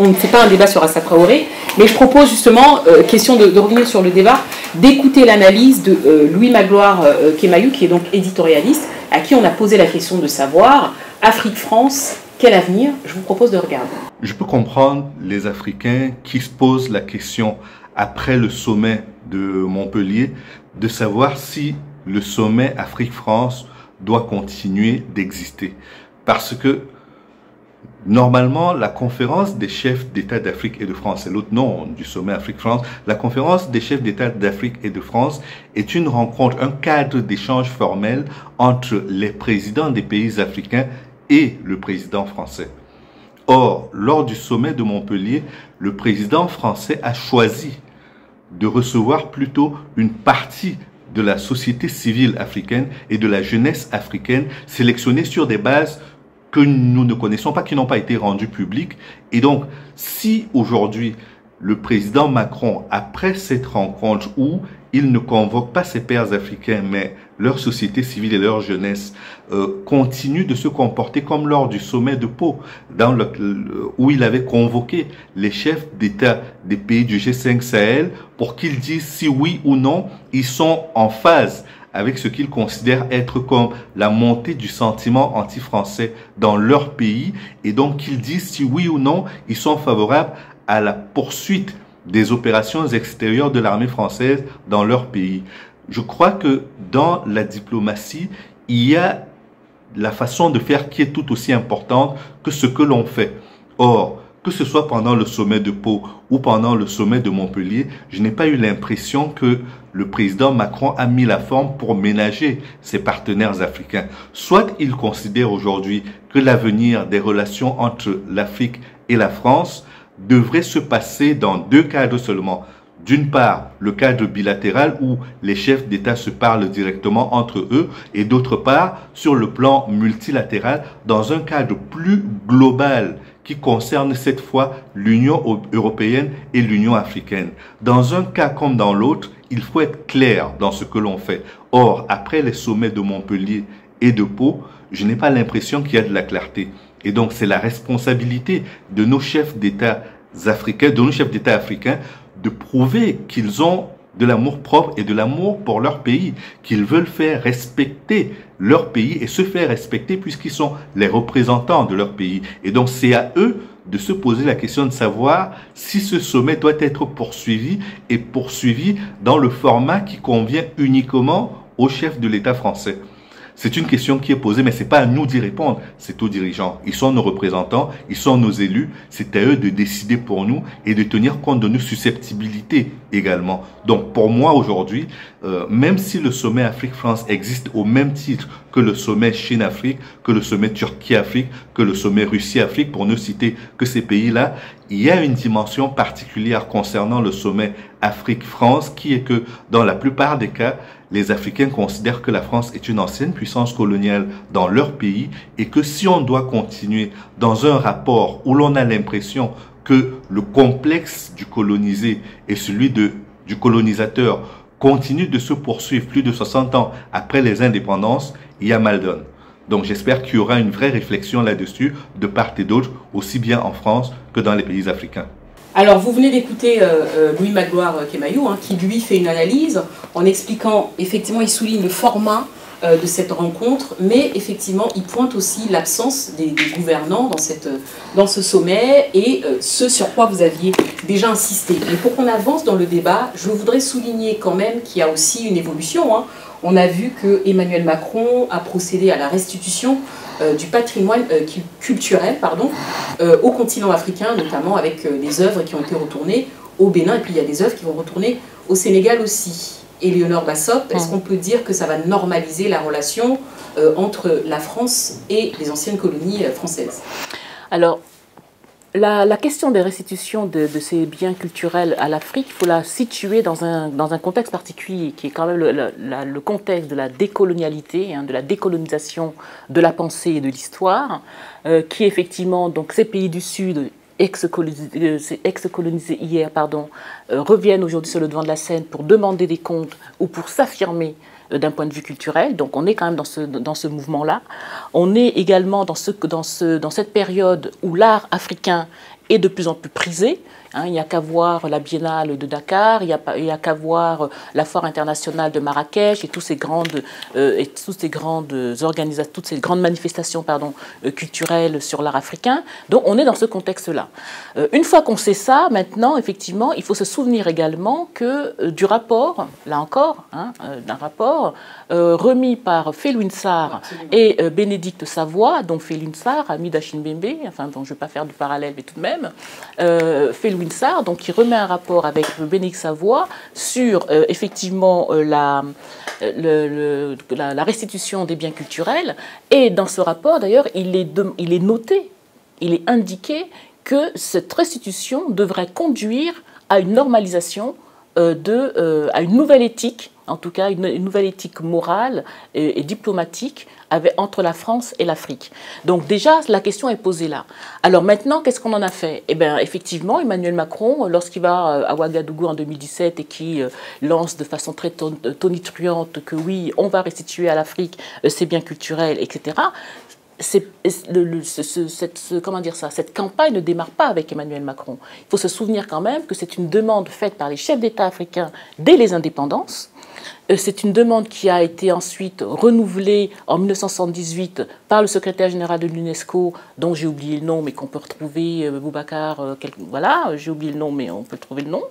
G: ne fait pas un débat sur Assad Traoré, mais je propose justement, question de revenir sur le débat, d'écouter l'analyse de Louis Magloire Kemayou, qui est donc éditorialiste, à qui on a posé la question de savoir, Afrique-France, quel avenir? Je vous propose de regarder.
I: Je peux comprendre les Africains qui se posent la question, après le sommet de Montpellier, de savoir si le sommet Afrique-France doit continuer d'exister. Parce que, normalement, la conférence des chefs d'État d'Afrique et de France, c'est l'autre nom du sommet Afrique-France, la conférence des chefs d'État d'Afrique et de France est une rencontre, un cadre d'échange formel entre les présidents des pays africains et le président français. Or, lors du sommet de Montpellier, le président français a choisi de recevoir plutôt une partie de la société civile africaine et de la jeunesse africaine sélectionnée sur des bases que nous ne connaissons pas, qui n'ont pas été rendues publiques. Et donc, si aujourd'hui, le président Macron, après cette rencontre où il ne convoque pas ses pairs africains, mais leur société civile et leur jeunesse, continue de se comporter comme lors du sommet de Pau, où il avait convoqué les chefs d'État des pays du G5 Sahel pour qu'ils disent si oui ou non ils sont en phase avec ce qu'ils considèrent être comme la montée du sentiment anti-français dans leur pays, et donc qu'ils disent si oui ou non ils sont favorables à la poursuite des opérations extérieures de l'armée française dans leur pays. Je crois que dans la diplomatie, il y a la façon de faire qui est tout aussi importante que ce que l'on fait. Or, que ce soit pendant le sommet de Pau ou pendant le sommet de Montpellier, je n'ai pas eu l'impression que le président Macron a mis la forme pour ménager ses partenaires africains. Soit il considère aujourd'hui que l'avenir des relations entre l'Afrique et la France devrait se passer dans deux cadres seulement. D'une part, le cadre bilatéral où les chefs d'État se parlent directement entre eux, et d'autre part, sur le plan multilatéral, dans un cadre plus global qui concerne cette fois l'Union européenne et l'Union africaine. Dans un cas comme dans l'autre, il faut être clair dans ce que l'on fait. Or, après les sommets de Montpellier et de Pau, je n'ai pas l'impression qu'il y a de la clarté. Et donc, c'est la responsabilité de nos chefs d'État africains, de prouver qu'ils ont de l'amour propre et de l'amour pour leur pays, qu'ils veulent faire respecter leur pays et se faire respecter puisqu'ils sont les représentants de leur pays. Et donc, c'est à eux de se poser la question de savoir si ce sommet doit être poursuivi et poursuivi dans le format qui convient uniquement au chef de l'État français. C'est une question qui est posée, mais ce n'est pas à nous d'y répondre, c'est aux dirigeants. Ils sont nos représentants, ils sont nos élus, c'est à eux de décider pour nous et de tenir compte de nos susceptibilités également. Donc pour moi aujourd'hui, même si le sommet Afrique-France existe au même titre que le sommet Chine-Afrique, que le sommet Turquie-Afrique, que le sommet Russie-Afrique, pour ne citer que ces pays-là, il y a une dimension particulière concernant le sommet Afrique-France qui est que dans la plupart des cas, les Africains considèrent que la France est une ancienne puissance coloniale dans leur pays et que si on doit continuer dans un rapport où l'on a l'impression que le complexe du colonisé et celui du colonisateur continue de se poursuivre plus de 60 ans après les indépendances, il y a mal donne. Donc j'espère qu'il y aura une vraie réflexion là-dessus de part et d'autre, aussi bien en France que dans les pays africains.
G: Alors, vous venez d'écouter Louis Magloire Kemayou, qui lui fait une analyse en expliquant, effectivement, il souligne le format de cette rencontre, mais effectivement, il pointe aussi l'absence des gouvernants dans ce sommet et ce sur quoi vous aviez déjà insisté. Mais pour qu'on avance dans le débat, je voudrais souligner quand même qu'il y a aussi une évolution. On a vu que Emmanuel Macron a procédé à la restitution du patrimoine culturel au continent africain, notamment avec des œuvres qui ont été retournées au Bénin, et puis il y a des œuvres qui vont retourner au Sénégal aussi. Éléonore Bassop, est-ce qu'on peut dire que ça va normaliser la relation entre la France et les anciennes colonies françaises?
B: Alors, la question des restitutions de ces biens culturels à l'Afrique, il faut la situer dans un contexte particulier, qui est quand même le contexte de la décolonialité, de la décolonisation de la pensée et de l'histoire, qui effectivement, donc ces pays du Sud, ex-colonisés hier, reviennent aujourd'hui sur le devant de la scène pour demander des comptes ou pour s'affirmer d'un point de vue culturel. Donc on est quand même dans ce mouvement-là. On est également dans cette période où l'art africain est de plus en plus prisé. Il n'y a qu'à voir la Biennale de Dakar, il n'y a qu'à voir la Foire internationale de Marrakech et toutes ces grandes manifestations culturelles sur l'art africain. Donc on est dans ce contexte-là. Une fois qu'on sait ça, maintenant, effectivement, il faut se souvenir également que du rapport, là encore, d'un rapport remis par Felwine Sarr et Bénédicte Savoy, dont Felwine Sarr, ami d'Achille Mbembe, enfin, dont je ne vais pas faire du parallèle, mais tout de même, Felwine Sarr, donc qui remet un rapport avec Bénédicte Savoy sur effectivement la restitution des biens culturels. Et dans ce rapport, d'ailleurs, il est noté, il est indiqué que cette restitution devrait conduire à une normalisation, à une nouvelle éthique, en tout cas une nouvelle éthique morale et diplomatique entre la France et l'Afrique. Donc déjà, la question est posée là. Alors maintenant, qu'est-ce qu'on en a fait? Eh bien, effectivement, Emmanuel Macron, lorsqu'il va à Ouagadougou en 2017 et qui lance de façon très tonitruante que oui, on va restituer à l'Afrique ses biens culturels, etc., cette campagne ne démarre pas avec Emmanuel Macron. Il faut se souvenir quand même que c'est une demande faite par les chefs d'État africains dès les indépendances. C'est une demande qui a été ensuite renouvelée en 1978 par le secrétaire général de l'UNESCO, dont j'ai oublié le nom, mais qu'on peut retrouver, Boubacar, voilà, j'ai oublié le nom, mais on peut trouver le nom.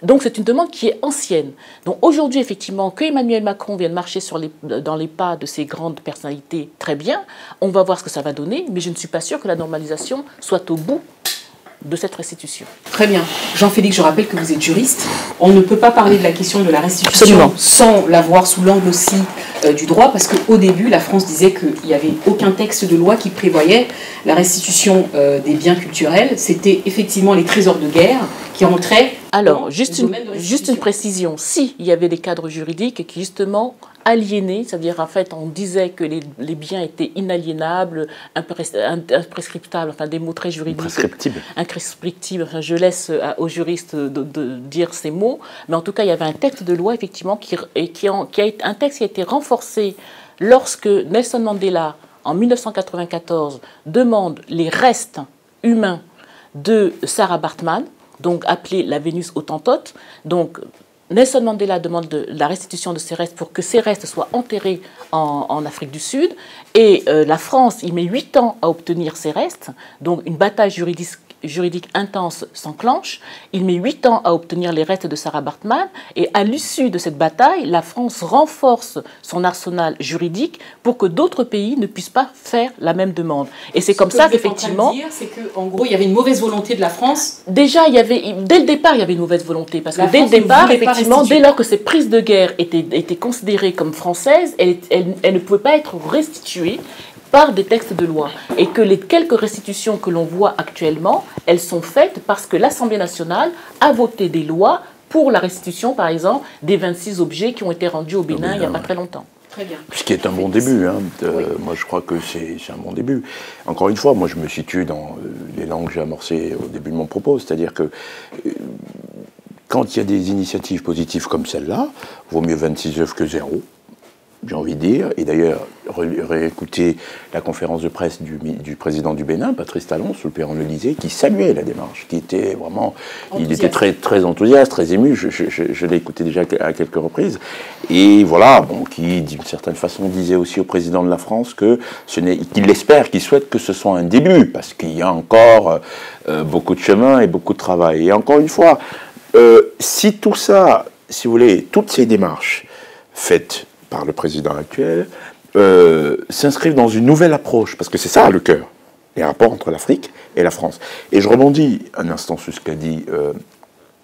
B: Donc c'est une demande qui est ancienne. Donc aujourd'hui, effectivement, que Emmanuel Macron vienne marcher dans les pas de ces grandes personnalités, très bien, on va voir ce que ça va donner, mais je ne suis pas sûre que la normalisation soit au bout de cette restitution.
G: Très bien. Jean-Félix, je rappelle que vous êtes juriste. On ne peut pas parler de la question de la restitution
B: Absolument.
G: Sans la voir sous l'angle aussi du droit, parce qu'au début, la France disait qu'il n'y avait aucun texte de loi qui prévoyait la restitution des biens culturels. C'était effectivement les trésors de guerre qui rentraient.
B: Alors, juste une précision. Si il y avait des cadres juridiques qui justement aliénés, c'est-à-dire en fait on disait que les biens étaient inaliénables, imprescriptables, enfin des mots très juridiques. Imprescriptibles. Enfin, je laisse aux juristes de dire ces mots, mais en tout cas il y avait un texte de loi effectivement un texte qui a été renforcé lorsque Nelson Mandela en 1994 demande les restes humains de Sarah Baartman, donc appelée la Vénus Hottentote. Donc Nelson Mandela demande la restitution de ces restes pour que ces restes soient enterrés en Afrique du Sud. Et la France, il met 8 ans à obtenir ces restes. Donc une bataille juridique intense s'enclenche. Il met 8 ans à obtenir les restes de Sarah Baartman. Et à l'issue de cette bataille, la France renforce son arsenal juridique pour que d'autres pays ne puissent pas faire la même demande. Et c'est comme ça qu'effectivement...
G: C'est qu'en gros, il y avait une mauvaise volonté de la France.
B: Déjà, dès le départ, il y avait une mauvaise volonté. Parce que dès le départ, effectivement, dès lors que ces prises de guerre étaient considérées comme françaises, elles ne pouvaient pas être restituées par des textes de loi. Et que les quelques restitutions que l'on voit actuellement, elles sont faites parce que l'Assemblée nationale a voté des lois pour la restitution, par exemple, des 26 objets qui ont été rendus au Bénin il n'y a pas très longtemps.
G: Très bien.
H: Ce qui est un bon début. Oui. Moi, je crois que c'est un bon début. Encore une fois, moi, je me situe dans l'élan que j'ai amorcé au début de mon propos. C'est-à-dire que quand il y a des initiatives positives comme celle-là, vaut mieux 26 œuvres que 0. J'ai envie de dire, et d'ailleurs, réécouter la conférence de presse du président du Bénin, Patrice Talon, sous le perron de l'Élysée, qui saluait la démarche, qui était vraiment... Il était très, très enthousiaste, très ému, je l'ai écouté déjà à quelques reprises, et voilà, bon, qui, d'une certaine façon, disait aussi au président de la France qu'il espère, qu'il souhaite que ce soit un début, parce qu'il y a encore beaucoup de chemin et beaucoup de travail. Et encore une fois, si tout ça, si vous voulez, toutes ces démarches faites par le président actuel, s'inscrivent dans une nouvelle approche, parce que c'est ça le cœur, les rapports entre l'Afrique et la France. Et je rebondis un instant sur ce qu'a dit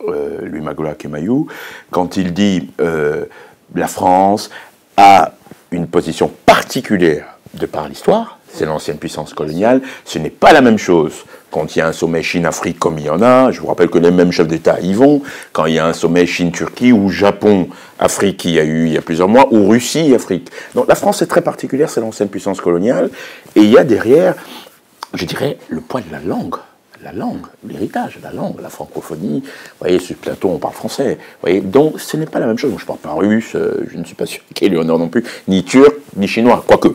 H: Louis Magola Kemayou, quand il dit la France a une position particulière de par l'histoire, c'est l'ancienne puissance coloniale, ce n'est pas la même chose quand il y a un sommet Chine-Afrique comme il y en a, je vous rappelle que les mêmes chefs d'État y vont, quand il y a un sommet Chine-Turquie ou Japon-Afrique qu'il y a eu il y a plusieurs mois, ou Russie-Afrique. Donc la France est très particulière, c'est l'ancienne puissance coloniale, et il y a derrière, je dirais, le poids de la langue, l'héritage, la langue, la francophonie. Vous voyez, sur ce plateau, on parle français. Vous voyez, donc ce n'est pas la même chose. Moi, je ne parle pas russe, je ne suis pas sûr qu'Éléonore non plus, ni turc, ni chinois, quoique.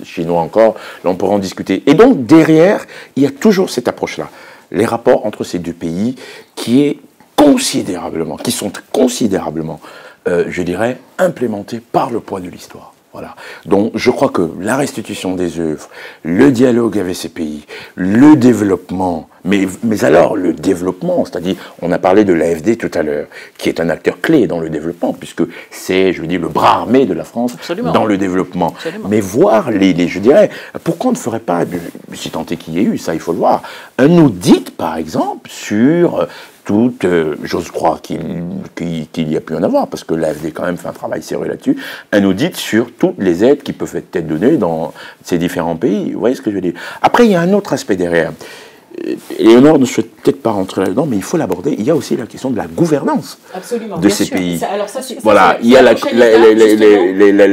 H: Chinois encore, là on pourra en discuter. Et donc derrière, il y a toujours cette approche-là. Les rapports entre ces deux pays qui sont considérablement, je dirais, implémentés par le poids de l'histoire. Voilà. Donc je crois que la restitution des œuvres, le dialogue avec ces pays, le développement, mais alors le développement, c'est-à-dire, on a parlé de l'AFD tout à l'heure, qui est un acteur clé dans le développement, puisque c'est, je veux dire, le bras armé de la France dans le développement. Absolument. Mais voir je dirais, pourquoi on ne ferait pas, si tant est qu'il y ait eu, ça il faut le voir, un audit par exemple sur toute, j'ose croire qu'il y a pu en avoir, parce que l'AFD quand même fait un travail sérieux là-dessus, un audit sur toutes les aides qui peuvent être données dans ces différents pays. Vous voyez ce que je veux dire? Après, il y a un autre aspect derrière. Léonore ne souhaite peut-être pas rentrer là-dedans, mais il faut l'aborder. Il y a aussi la question de la gouvernance de ces pays. Voilà, il y a la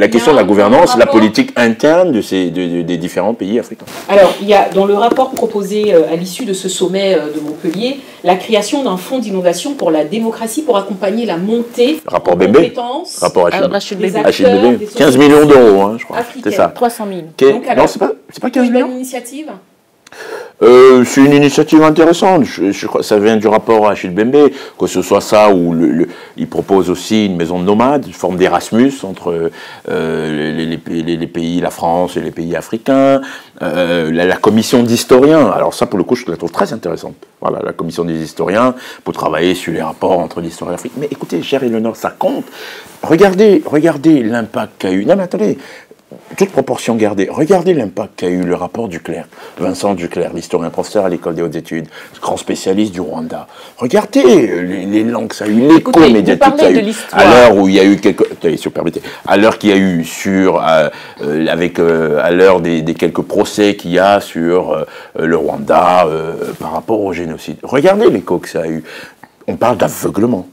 H: question de la gouvernance, la politique interne des différents pays africains.
G: Alors, il y a dans le rapport proposé à l'issue de ce sommet de Montpellier, la création d'un fonds d'innovation pour la démocratie pour accompagner la montée
H: rapport
G: en compétences
H: rapport
G: Achille Bébé.
H: 15 millions d'euros, hein, je crois. C'est ça.
B: 300 000.
G: Donc, alors,
H: non, c'est pas 15 millions.
G: Une initiative.
H: C'est une initiative intéressante. Je crois que ça vient du rapport à Achille Bembe, que ce soit ça ou il propose aussi une maison de nomades, une forme d'Erasmus entre les pays, la France et les pays africains. La commission d'historiens, alors ça pour le coup je la trouve très intéressante. Voilà, la commission des historiens pour travailler sur les rapports entre l'histoire et l'Afrique. Mais écoutez, chère Éléonore, ça compte. Regardez l'impact qu'a eu. Non mais attendez. Toute proportion gardée, regardez l'impact qu'a eu le rapport Duclerc, Vincent Duclerc, l'historien professeur à l'école des hautes études, grand spécialiste du Rwanda. Regardez les langues que ça a eu, l'écho médiatique que ça a eu. À l'heure où il y a eu à l'heure qu'il y a eu à l'heure des quelques procès qu'il y a sur le Rwanda par rapport au génocide. Regardez l'écho que ça a eu. On parle d'aveuglement.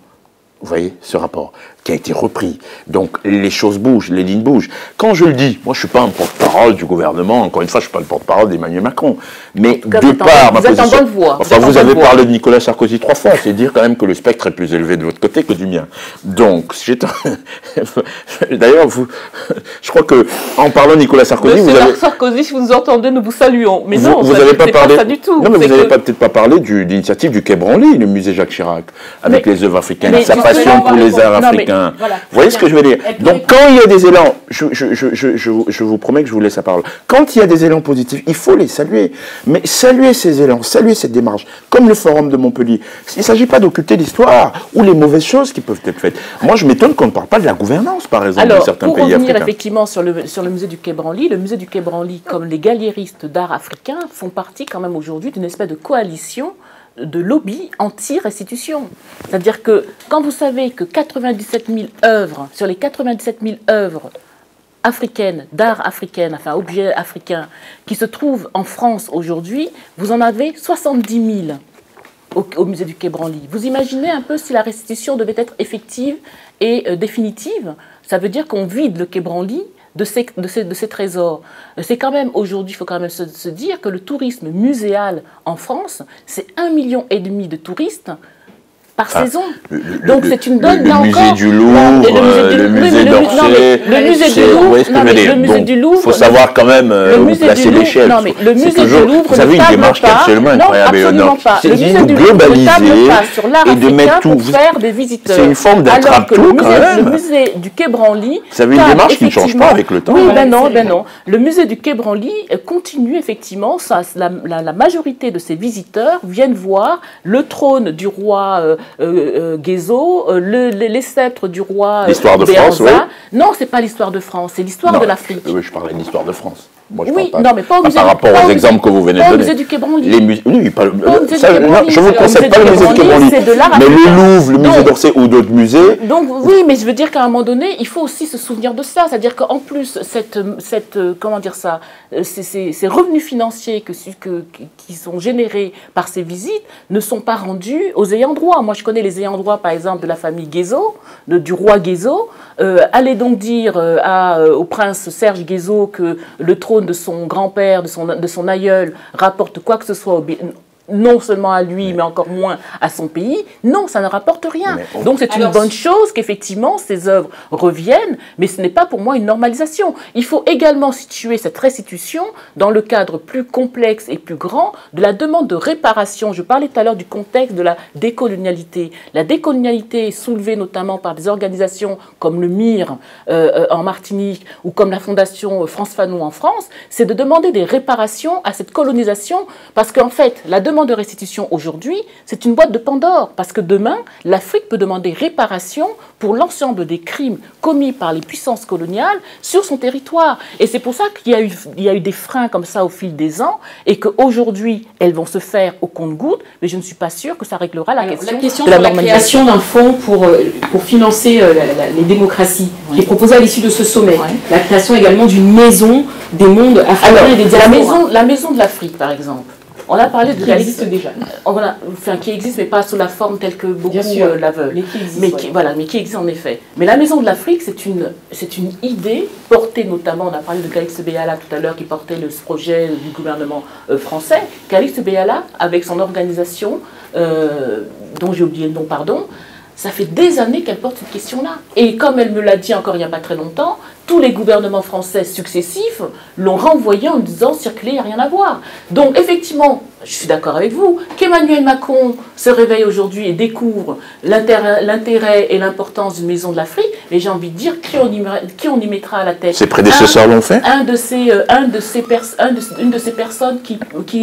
H: Vous voyez, ce rapport qui a été repris. Donc, les choses bougent, les lignes bougent. Quand je le dis, moi, je ne suis pas un porte-parole du gouvernement. Encore une fois, je ne suis pas le porte-parole d'Emmanuel Macron. Mais de par ma position... Enfin, vous avez parlé de Nicolas Sarkozy 3 fois. C'est dire quand même que le spectre est plus élevé de votre côté que du mien. Donc, d'ailleurs, je crois que en parlant de Nicolas Sarkozy...
B: Monsieur Sarkozy, si vous nous entendez, nous vous saluons. Mais non,
H: vous n'avez pas parlé...
B: ça du tout.
H: Non, mais vous n'avez peut-être pas parlé de l'initiative du Quai Branly, le musée Jacques Chirac, avec les œuvres africaines, sa passion pour les arts africains. Voilà, vous voyez ce que je veux dire? Donc quand il y a des élans, je vous promets que je vous laisse la parole. Quand il y a des élans positifs, il faut les saluer. Mais saluer ces élans, saluer cette démarche, comme le forum de Montpellier. Il ne s'agit pas d'occulter l'histoire ou les mauvaises choses qui peuvent être faites. Moi, je m'étonne qu'on ne parle pas de la gouvernance, par exemple, de certains pays africains.
B: Pour revenir effectivement sur le musée du Quai Branly, le musée du Quai Branly, comme les galléristes d'art africains, font partie quand même aujourd'hui d'une espèce de coalition de lobby anti-restitution. C'est-à-dire que quand vous savez que 97 000 œuvres, sur les 97 000 œuvres africaines, d'art africaine, enfin objets africains, qui se trouvent en France aujourd'hui, vous en avez 70 000 au musée du Quai Branly. Vous imaginez un peu si la restitution devait être effective et définitive? Ça veut dire qu'on vide le Quai Branly de ces trésors. C'est quand même, aujourd'hui, il faut quand même se dire que le tourisme muséal en France, c'est 1,5 million de touristes par saison. Donc c'est une donne, là encore.
H: Du Louvre, le musée d'Orsay.
B: Le musée du Louvre, le musée du Louvre.
H: Il faut savoir quand même où placer l'échelle.
B: Non, mais le musée du Louvre,
H: vous avez une démarche qui est absolument incroyable.
B: Absolument pas.
H: C'est de globaliser et de mettre tout.
B: Faire des visiteurs.
H: C'est une forme d'attrape-tout quand même.
B: Le musée du Quai Branly.
H: Vous avez une démarche qui ne change pas avec le temps.
B: Oui, ben non. Le musée du Quai Branly continue effectivement. La majorité de ses visiteurs viennent voir le trône du roi Guézo, les sceptres du roi
H: l'histoire de France, oui.
B: Non, c'est pas l'histoire de France, c'est l'histoire de l'Afrique.
H: Oui, je parlais de l'histoire de France. Moi, je
B: oui,
H: parle pas,
B: non, mais pas au musée
H: par rapport aux exemples que vous venez de donner.
B: Pas au musée du Quai Branly.
H: Oui, pas je vous conseille pas le musée du Quai Branly, mais le Louvre, le musée d'Orsay ou d'autres musées.
B: Donc oui, mais je veux dire qu'à un moment donné, il faut aussi se souvenir de ça. C'est-à-dire qu'en plus, comment dire ça, ces revenus financiers qui sont générés par ces visites ne sont pas rendus aux ayants droit. Moi, je connais les ayants droit, par exemple, de la famille Guézo, du roi Guézo. Allez donc dire au prince Serge Guézo que le trône de son grand-père, de son aïeul, rapporte quoi que ce soit non seulement à lui, mais encore moins à son pays. Non, ça ne rapporte rien. Donc c'est une bonne chose qu'effectivement ces œuvres reviennent, mais ce n'est pas pour moi une normalisation. Il faut également situer cette restitution dans le cadre plus complexe et plus grand de la demande de réparation. Je parlais tout à l'heure du contexte de la décolonialité. La décolonialité est soulevée notamment par des organisations comme le MIR en Martinique ou comme la Fondation France Fanon en France. C'est de demander des réparations à cette colonisation parce qu'en fait, la demande de restitution aujourd'hui, c'est une boîte de Pandore, parce que demain, l'Afrique peut demander réparation pour l'ensemble des crimes commis par les puissances coloniales sur son territoire. Et c'est pour ça qu'il y a eu des freins comme ça au fil des ans, et qu'aujourd'hui, elles vont se faire au compte-gouttes, mais je ne suis pas sûre que ça réglera la question de la normalisation.
G: La création d'un fonds pour financer les démocraties, qui est proposée à l'issue de ce sommet. La création également d'une maison des mondes africains et des diasporas.
B: La maison de l'Afrique, par exemple. On a parlé de
G: qui existe déjà.
B: Qui existe, mais pas sous la forme telle que beaucoup la veulent.
G: Mais qui
B: existe en effet. Mais la Maison de l'Afrique, c'est une idée portée notamment, on a parlé de Calixte Béala tout à l'heure, qui portait ce projet du gouvernement français. Calixte Béala, avec son organisation, dont j'ai oublié le nom, pardon, ça fait des années qu'elle porte cette question-là. Et comme elle me l'a dit encore il n'y a pas très longtemps, tous les gouvernements français successifs l'ont renvoyé en disant « circuler, il n'y a rien à voir ». Donc effectivement, je suis d'accord avec vous, qu'Emmanuel Macron se réveille aujourd'hui et découvre l'intérêt et l'importance d'une maison de l'Afrique, mais j'ai envie de dire qui on y mettra à la tête.
H: Ses prédécesseurs l'ont fait.
B: Une de ces personnes qui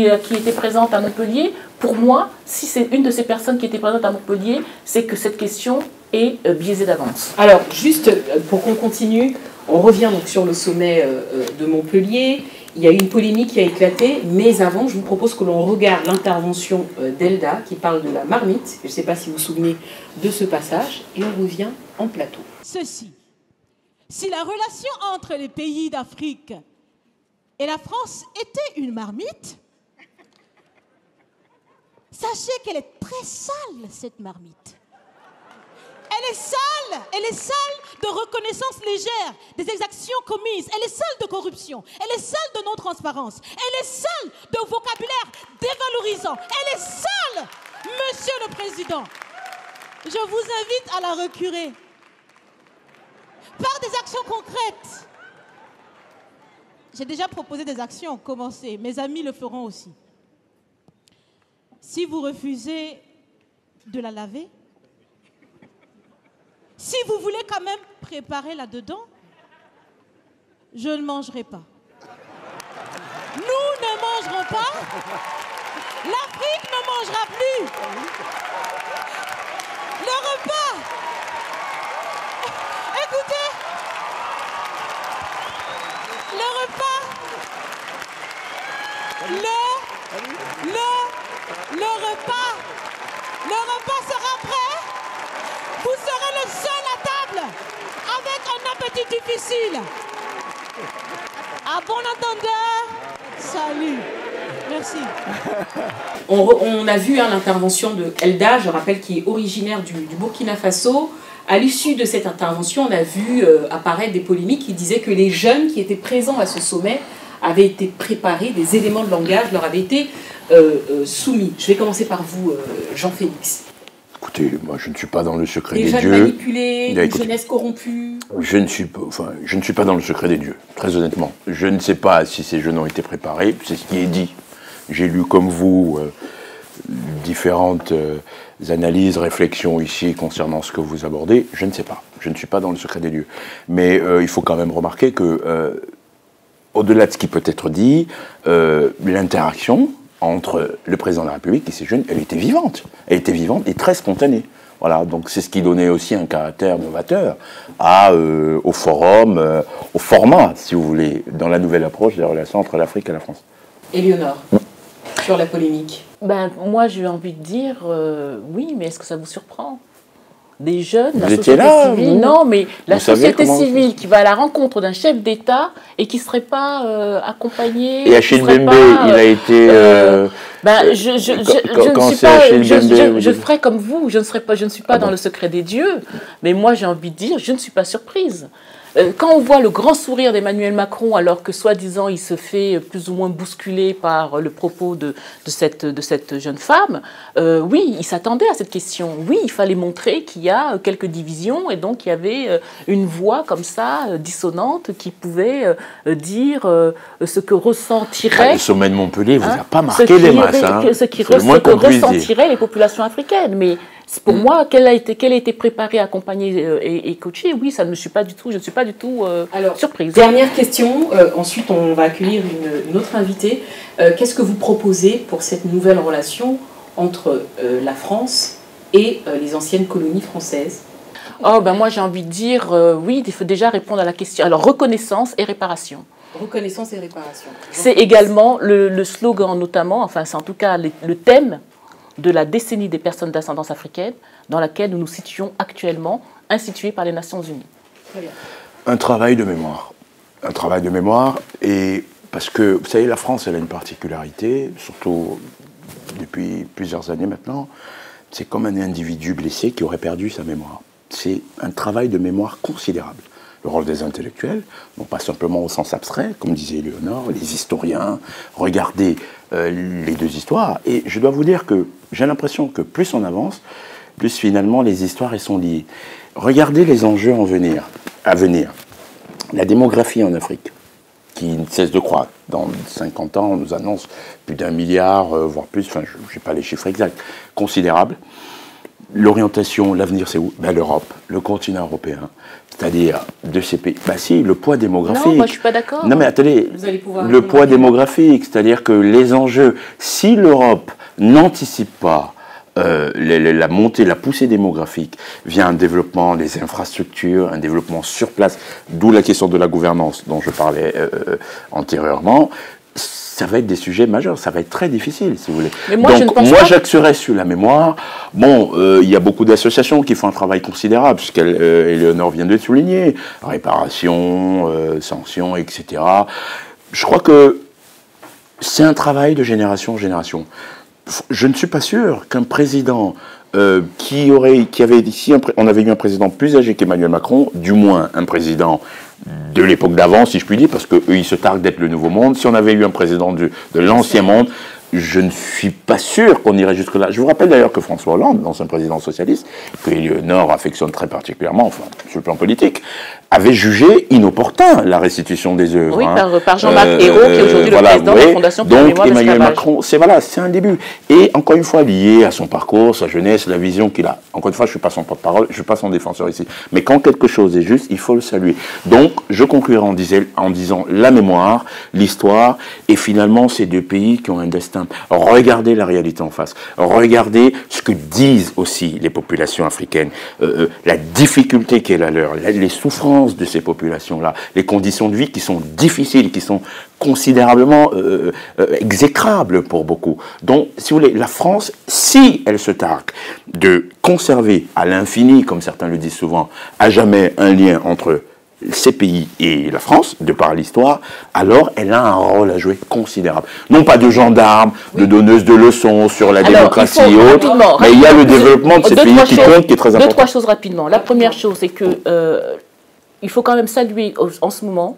B: était présente à Montpellier, pour moi, si c'est une de ces personnes qui était présente à Montpellier, c'est que cette question est biaisée d'avance.
G: Alors, juste pour qu'on continue, on revient donc sur le sommet de Montpellier. Il y a eu une polémique qui a éclaté, mais avant, je vous propose que l'on regarde l'intervention d'Elda qui parle de la marmite. Je ne sais pas si vous vous souvenez de ce passage, et on revient en plateau.
J: Ceci, si la relation entre les pays d'Afrique et la France était une marmite, sachez qu'elle est très sale, cette marmite. Elle est sale de reconnaissance légère des exactions commises. Elle est sale de corruption. Elle est sale de non-transparence. Elle est sale de vocabulaire dévalorisant. Elle est sale, Monsieur le Président. Je vous invite à la recurer par des actions concrètes. J'ai déjà proposé des actions, commencez. Mes amis le feront aussi. Si vous refusez de la laver, si vous voulez quand même préparer là-dedans, je ne mangerai pas. Nous ne mangerons pas. L'Afrique ne mangera plus. Le repas. Écoutez. Le repas. Le repas sera prêt. Vous serez le seul à table avec un appétit difficile. À bon entendeur, salut. Merci.
G: On a vu l'intervention de Elda, je rappelle, qui est originaire du Burkina Faso. À l'issue de cette intervention, on a vu apparaître des polémiques qui disaient que les jeunes qui étaient présents à ce sommet avaient été préparés, des éléments de langage leur avaient été soumis. Je vais commencer par vous, Jean-Félix.
H: Écoutez, moi je ne suis pas dans le secret
G: des
H: dieux.
G: Les jeunes manipulés, une jeunesse corrompue.
H: Je ne suis pas dans le secret des dieux, très honnêtement. Je ne sais pas si ces jeunes ont été préparés, c'est ce qui est dit. J'ai lu comme vous différentes analyses, réflexions ici concernant ce que vous abordez. Je ne sais pas, je ne suis pas dans le secret des dieux. Mais il faut quand même remarquer que, au-delà de ce qui peut être dit, l'interaction entre le président de la République et ces jeunes, elle était vivante. Elle était vivante et très spontanée. Voilà, donc c'est ce qui donnait aussi un caractère novateur au forum, au format, si vous voulez, dans la nouvelle approche des relations entre l'Afrique et la France.
G: Éléonore, sur la polémique.
B: Ben, moi, j'ai envie de dire, oui, mais est-ce que ça vous surprend? Des jeunes, la
H: société
B: civile, non, mais la société civile qui va à la rencontre d'un chef d'État et qui ne serait pas accompagné.
H: Et Achille Mbembe, il a été...
B: je ferai comme vous, je ne suis pas dans le secret des dieux, mais moi j'ai envie de dire, je ne suis pas surprise. Quand on voit le grand sourire d'Emmanuel Macron, alors que soi-disant il se fait plus ou moins bousculer par le propos de cette jeune femme, oui, il s'attendait à cette question. Oui, il fallait montrer qu'il y a quelques divisions et donc il y avait une voix comme ça, dissonante, qui pouvait dire ce que ressentiraient...
H: Le sommet de Montpellier vous a pas marqué les masses.
B: Ce que ressentiraient les populations africaines. Mais pour moi, qu'elle a été préparée, accompagnée et coachée, oui, ça ne me suis pas du tout, je ne suis pas du tout surprise.
G: Dernière question, ensuite on va accueillir une autre invitée. Qu'est-ce que vous proposez pour cette nouvelle relation entre la France et les anciennes colonies françaises?
B: Oh, ben moi j'ai envie de dire, oui, il faut déjà répondre à la question. Alors, reconnaissance et réparation.
G: Reconnaissance et réparation.
B: C'est également le slogan, notamment, enfin c'est en tout cas le thème de la décennie des personnes d'ascendance africaine dans laquelle nous nous situons actuellement, instituée par les Nations Unies.
G: Très bien.
H: Un travail de mémoire. Un travail de mémoire, et parce que, vous savez, la France, elle a une particularité, surtout depuis plusieurs années maintenant, c'est comme un individu blessé qui aurait perdu sa mémoire. C'est un travail de mémoire considérable. Le rôle des intellectuels, non pas simplement au sens abstrait, comme disait Éléonore, les historiens, regardez les deux histoires. Et je dois vous dire que j'ai l'impression que plus on avance, plus finalement les histoires elles sont liées. Regardez les enjeux à venir. La démographie en Afrique, qui ne cesse de croître. Dans 50 ans, on nous annonce plus d'1 milliard, voire plus, enfin je n'ai pas les chiffres exacts, considérable. L'orientation, l'avenir, c'est où? L'Europe, le continent européen. C'est-à-dire de ces pays. Bah si, le poids démographique. Non,
B: moi je suis pas d'accord.
H: Non mais attendez, le poids démographique, c'est-à-dire que les enjeux, si l'Europe n'anticipe pas la montée, la poussée démographique via un développement des infrastructures, un développement sur place, d'où la question de la gouvernance dont je parlais antérieurement, ça va être des sujets majeurs, ça va être très difficile, si vous voulez.
B: Mais moi,
H: donc, moi, j'axerais sur la mémoire. Bon, il y a beaucoup d'associations qui font un travail considérable, ce qu'Éléonore vient de souligner, réparation, sanctions, etc. Je crois que c'est un travail de génération en génération. Je ne suis pas sûr qu'un président on avait eu un président plus âgé qu'Emmanuel Macron, du moins un président de l'époque d'avant, si je puis dire, parce qu'eux, ils se targuent d'être le nouveau monde. Si on avait eu un président de l'ancien monde, je ne suis pas sûr qu'on irait jusque-là. Je vous rappelle d'ailleurs que François Hollande, l'ancien président socialiste, que Éléonore affectionne très particulièrement, enfin, sur le plan politique, avait jugé inopportun la restitution des œuvres.
B: Oui, par Jean-Marc Ayrault, qui est aujourd'hui le président de la Fondation pour la mémoire de l'esclavage.
H: Donc Emmanuel Macron, c'est un début. Et encore une fois, lié à son parcours, sa jeunesse, la vision qu'il a. Encore une fois, je ne suis pas son porte-parole, je ne suis pas son défenseur ici. Mais quand quelque chose est juste, il faut le saluer. Donc, je conclurai en disant la mémoire, l'histoire, et finalement, ces deux pays qui ont un destin. Regardez la réalité en face. Regardez ce que disent aussi les populations africaines. La difficulté qui est la leur, les souffrances de ces populations-là, les conditions de vie qui sont difficiles, qui sont considérablement exécrables pour beaucoup. Donc, si vous voulez, la France, si elle se targue de conserver à l'infini, comme certains le disent souvent, à jamais un lien entre ces pays et la France, de par l'histoire, alors elle a un rôle à jouer considérable. Non pas de gendarme, de donneuse de leçons sur la démocratie et autres, mais il y a le développement de ces pays qui compte, qui est très important.
B: Deux, trois choses rapidement. La première chose, c'est que il faut quand même saluer en ce moment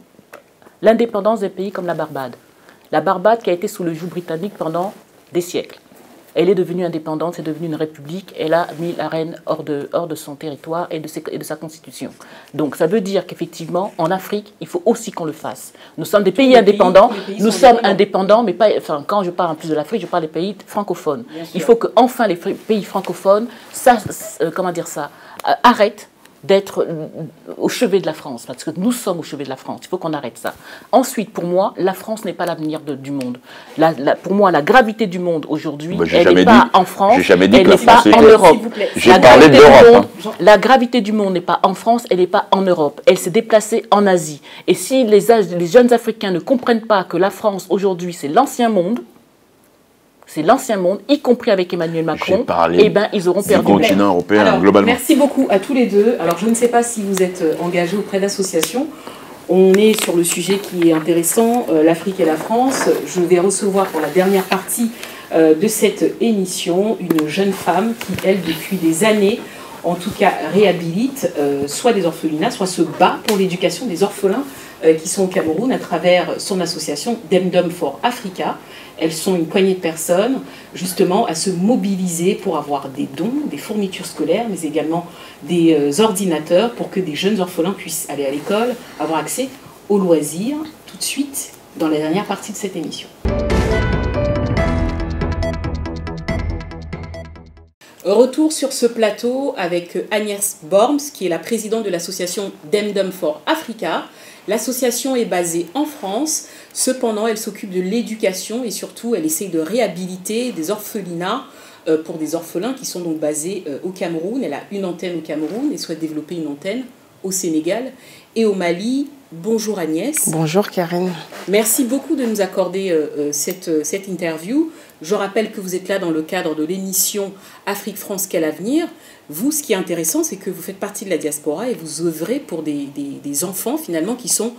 B: l'indépendance des pays comme la Barbade. La Barbade qui a été sous le joug britannique pendant des siècles. Elle est devenue indépendante, c'est devenu une république, elle a mis la reine hors de son territoire et de sa constitution. Donc ça veut dire qu'effectivement, en Afrique, il faut aussi qu'on le fasse. Nous sommes des pays indépendants, nous sommes indépendants, mais pas, enfin, quand je parle en plus de l'Afrique, je parle des pays francophones. Il faut qu'enfin les pays francophones arrêtent d'être au chevet de la France, parce que nous sommes au chevet de la France. Il faut qu'on arrête ça. Ensuite, pour moi, la France n'est pas l'avenir du monde. Pour moi, la gravité du monde aujourd'hui, elle n'est pas en France, elle n'est pas en Europe.
H: J'ai parlé de l'Europe.
B: La gravité du monde n'est pas en France, elle n'est pas en Europe. Elle s'est déplacée en Asie. Et si les jeunes Africains ne comprennent pas que la France, aujourd'hui, c'est l'ancien monde, y compris avec Emmanuel Macron, eh ben, ils auront perdu.
H: Du continent européen,
G: alors,
H: globalement.
G: Merci beaucoup à tous les deux. Alors, je ne sais pas si vous êtes engagés auprès d'associations. On est sur le sujet qui est intéressant, l'Afrique et la France. Je vais recevoir pour la dernière partie de cette émission une jeune femme qui, elle, depuis des années, en tout cas, réhabilite soit des orphelinats, soit se bat pour l'éducation des orphelins qui sont au Cameroun à travers son association Demdom for Africa. Elles sont une poignée de personnes, justement, à se mobiliser pour avoir des dons, des fournitures scolaires, mais également des ordinateurs pour que des jeunes orphelins puissent aller à l'école, avoir accès aux loisirs, tout de suite, dans la dernière partie de cette émission. Retour sur ce plateau avec Agnès Borms, qui est la présidente de l'association Demdom for Africa. L'association est basée en France, cependant elle s'occupe de l'éducation et surtout elle essaye de réhabiliter des orphelinats pour des orphelins qui sont donc basés au Cameroun. Elle a une antenne au Cameroun et souhaite développer une antenne au Sénégal et au Mali. Bonjour Agnès.
K: Bonjour Karine.
G: Merci beaucoup de nous accorder cette interview. Je rappelle que vous êtes là dans le cadre de l'émission Afrique-France, quel avenir ? Vous, ce qui est intéressant, c'est que vous faites partie de la diaspora et vous œuvrez pour des enfants, finalement, qui sont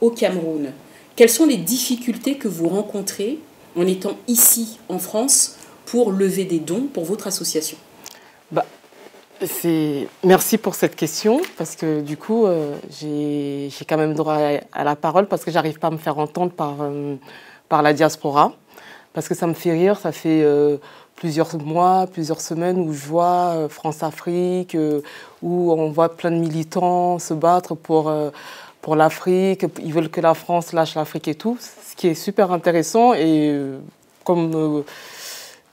G: au Cameroun. Quelles sont les difficultés que vous rencontrez en étant ici, en France, pour lever des dons pour votre association ?
K: Merci pour cette question, parce que du coup, j'ai quand même droit à la parole, parce que j'arrive pas à me faire entendre par la diaspora. Parce que ça me fait rire, ça fait plusieurs mois, plusieurs semaines où je vois France-Afrique, où on voit plein de militants se battre pour l'Afrique. Ils veulent que la France lâche l'Afrique et tout, ce qui est super intéressant. Et comme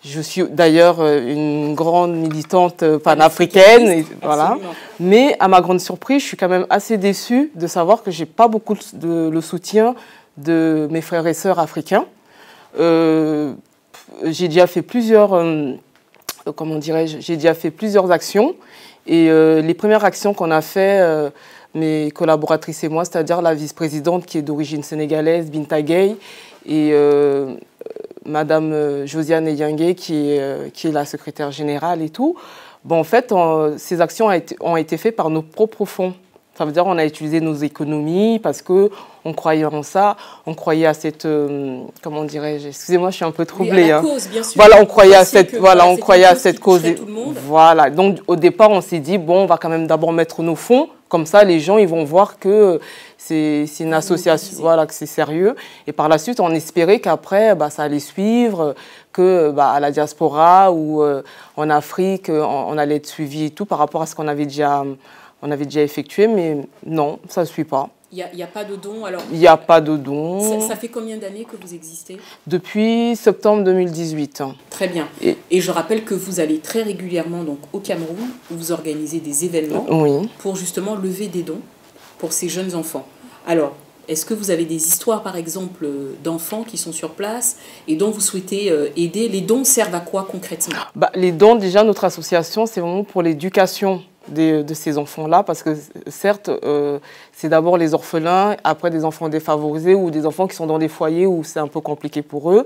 K: je suis d'ailleurs une grande militante panafricaine, et voilà. Mais à ma grande surprise, je suis quand même assez déçue de savoir que j'ai pas beaucoup le soutien de mes frères et sœurs africains. J'ai déjà fait plusieurs, j'ai déjà fait plusieurs actions et les premières actions qu'on a fait, mes collaboratrices et moi, c'est-à-dire la vice-présidente qui est d'origine sénégalaise, Binta Gueye, et Madame Josiane Eyangue qui est la secrétaire générale et tout. Bon, en fait, ces actions ont été faites par nos propres fonds. Ça veut dire qu'on a utilisé nos économies parce qu'on croyait en ça, on croyait à cette... comment dirais-je? Excusez-moi, je suis un peu troublée.
G: Oui, à la cause, bien sûr.
K: Voilà, on croyait à cette cause. Voilà, donc au départ, on s'est dit, bon, on va quand même d'abord mettre nos fonds, comme ça les gens ils vont voir que c'est une association, voilà, que c'est sérieux. Et par la suite, on espérait qu'après, ça allait suivre, que à la diaspora ou en Afrique, on allait être suivi et tout par rapport à ce qu'on avait déjà... effectué, mais non, ça ne suit pas.
G: Il n'y a pas de don alors?
K: Il n'y a pas de don.
G: Ça fait combien d'années que vous existez?
K: Depuis septembre 2018.
G: Très bien. Et je rappelle que vous allez très régulièrement donc, au Cameroun, où vous organisez des événements pour justement lever des dons pour ces jeunes enfants. Alors, est-ce que vous avez des histoires, par exemple, d'enfants qui sont sur place et dont vous souhaitez aider? Les dons servent à quoi concrètement?
K: Les dons, déjà, notre association, c'est vraiment pour l'éducation de ces enfants-là, parce que certes, c'est d'abord les orphelins, après des enfants défavorisés ou des enfants qui sont dans des foyers où c'est un peu compliqué pour eux.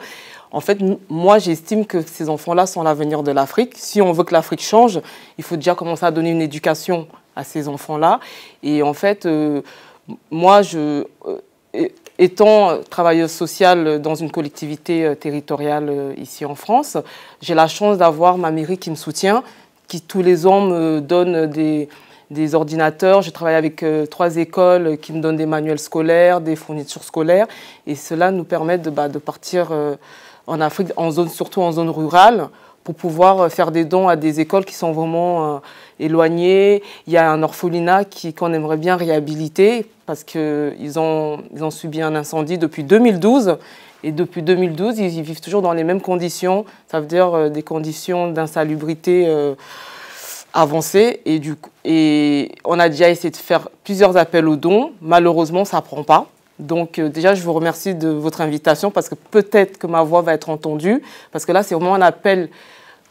K: En fait, moi, j'estime que ces enfants-là sont l'avenir de l'Afrique. Si on veut que l'Afrique change, il faut déjà commencer à donner une éducation à ces enfants-là. Et en fait, moi, étant travailleuse sociale dans une collectivité territoriale ici en France, j'ai la chance d'avoir ma mairie qui me soutient, qui tous les ans me donne des ordinateurs. Je travaille avec 3 écoles qui me donnent des manuels scolaires, des fournitures scolaires. Et cela nous permet de partir en Afrique, surtout en zone rurale, pour pouvoir faire des dons à des écoles qui sont vraiment éloignées. Il y a un orphelinat qu'on aimerait bien réhabiliter parce qu'ils ont subi un incendie depuis 2012. Et depuis 2012, ils vivent toujours dans les mêmes conditions. Ça veut dire des conditions d'insalubrité avancer. Et on a déjà essayé de faire plusieurs appels aux dons. Malheureusement, ça ne prend pas. Donc déjà, je vous remercie de votre invitation parce que peut-être que ma voix va être entendue. Parce que là, c'est vraiment un appel,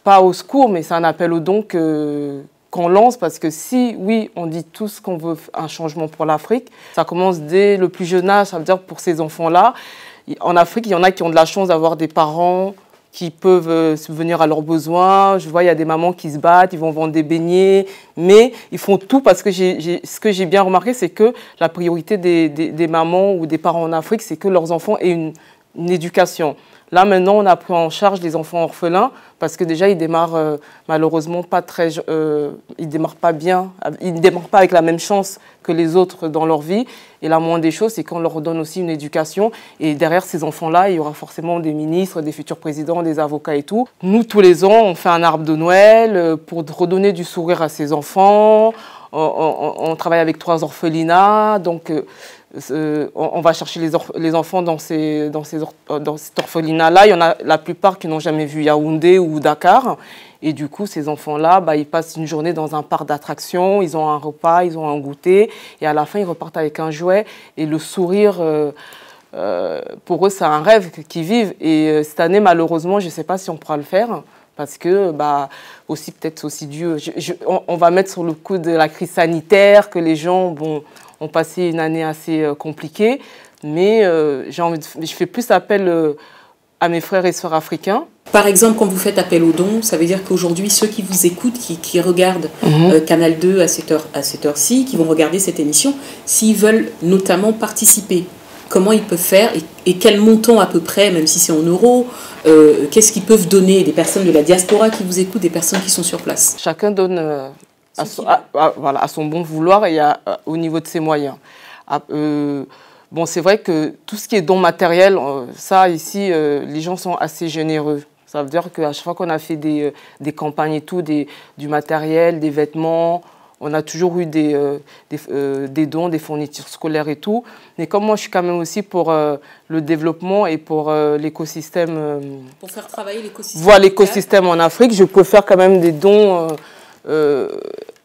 K: pas au secours, mais c'est un appel aux dons qu'on lance. Parce que si, oui, on dit tous qu'on veut un changement pour l'Afrique, ça commence dès le plus jeune âge, ça veut dire pour ces enfants-là. En Afrique, il y en a qui ont de la chance d'avoir des parents qui peuvent subvenir à leurs besoins. Je vois, il y a des mamans qui se battent, ils vont vendre des beignets, mais ils font tout parce que ce que j'ai bien remarqué, c'est que la priorité des mamans ou des parents en Afrique, c'est que leurs enfants aient une éducation. Là, maintenant, on a pris en charge les enfants orphelins parce que déjà, ils démarrent malheureusement pas très... ils démarrent pas bien, ils ne démarrent pas avec la même chance que les autres dans leur vie. Et la moindre des choses, c'est qu'on leur donne aussi une éducation. Et derrière ces enfants-là, il y aura forcément des ministres, des futurs présidents, des avocats et tout. Nous, tous les ans, on fait un arbre de Noël pour redonner du sourire à ces enfants. On travaille avec 3 orphelinats, donc... on va chercher les enfants dans cet orphelinat-là. Il y en a la plupart qui n'ont jamais vu Yaoundé ou Dakar. Et du coup, ces enfants-là, ils passent une journée dans un parc d'attractions, ils ont un repas, ils ont un goûter. Et à la fin, ils repartent avec un jouet. Et le sourire, pour eux, c'est un rêve qu'ils vivent. Et cette année, malheureusement, je ne sais pas si on pourra le faire. Parce que, aussi, peut-être aussi Dieu. On va mettre sur le coup de la crise sanitaire, que les gens ont passé une année assez compliquée. Mais je fais plus appel à mes frères et sœurs africains.
G: Par exemple, quand vous faites appel aux dons, ça veut dire qu'aujourd'hui, ceux qui vous écoutent, qui regardent Canal 2 à cette heure-ci, qui vont regarder cette émission, s'ils veulent notamment participer, comment ils peuvent faire et quel montant à peu près, même si c'est en euros, qu'est-ce qu'ils peuvent donner, des personnes de la diaspora qui vous écoutent, des personnes qui sont sur place?
K: Chacun donne à son bon vouloir et au niveau de ses moyens. C'est vrai que tout ce qui est don matériel, ça ici, les gens sont assez généreux. Ça veut dire qu'à chaque fois qu'on a fait des campagnes et tout, du matériel, des vêtements, on a toujours eu des dons, des fournitures scolaires et tout. Mais comme moi, je suis quand même aussi pour le développement et pour l'écosystème.
G: Pour faire travailler l'écosystème.
K: Voilà, l'écosystème en Afrique, je peux faire quand même des dons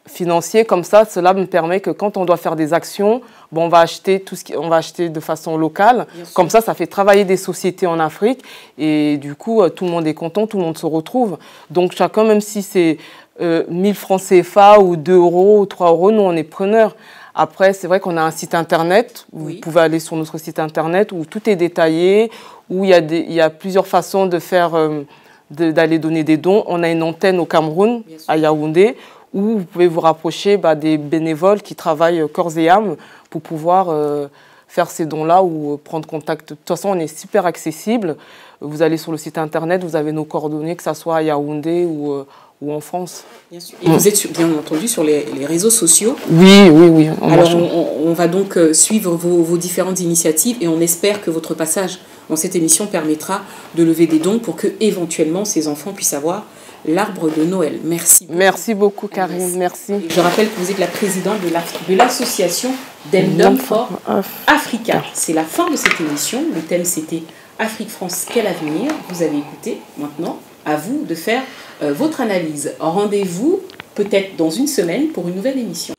K: financiers comme ça. Cela me permet que quand on doit faire des actions, on va acheter on va acheter de façon locale. Comme ça fait travailler des sociétés en Afrique. Et du coup, tout le monde est content, tout le monde se retrouve. Donc chacun, même si c'est 1000 francs CFA ou 2 euros ou 3 euros, nous on est preneurs. Après, c'est vrai qu'on a un site internet, où vous pouvez aller sur notre site internet où tout est détaillé, où il y a plusieurs façons de faire, d'aller donner des dons. On a une antenne au Cameroun, à Yaoundé, où vous pouvez vous rapprocher des bénévoles qui travaillent corps et âme pour pouvoir faire ces dons-là ou prendre contact. De toute façon, on est super accessible. Vous allez sur le site internet, vous avez nos coordonnées, que ce soit à Yaoundé ou en France.
G: Bien sûr. Et vous êtes bien entendu sur les réseaux sociaux.
K: Oui.
G: Alors on va donc suivre vos différentes initiatives et on espère que votre passage dans cette émission permettra de lever des dons pour que éventuellement ces enfants puissent avoir l'arbre de Noël. Merci beaucoup.
K: Merci beaucoup, Karine. Merci.
G: Je rappelle que vous êtes la présidente de l'association Dem for Africa. C'est la fin de cette émission. Le thème c'était Afrique France, quel avenir? Vous avez écouté. Maintenant, à vous de faire votre analyse. Rendez-vous peut-être dans une semaine pour une nouvelle émission.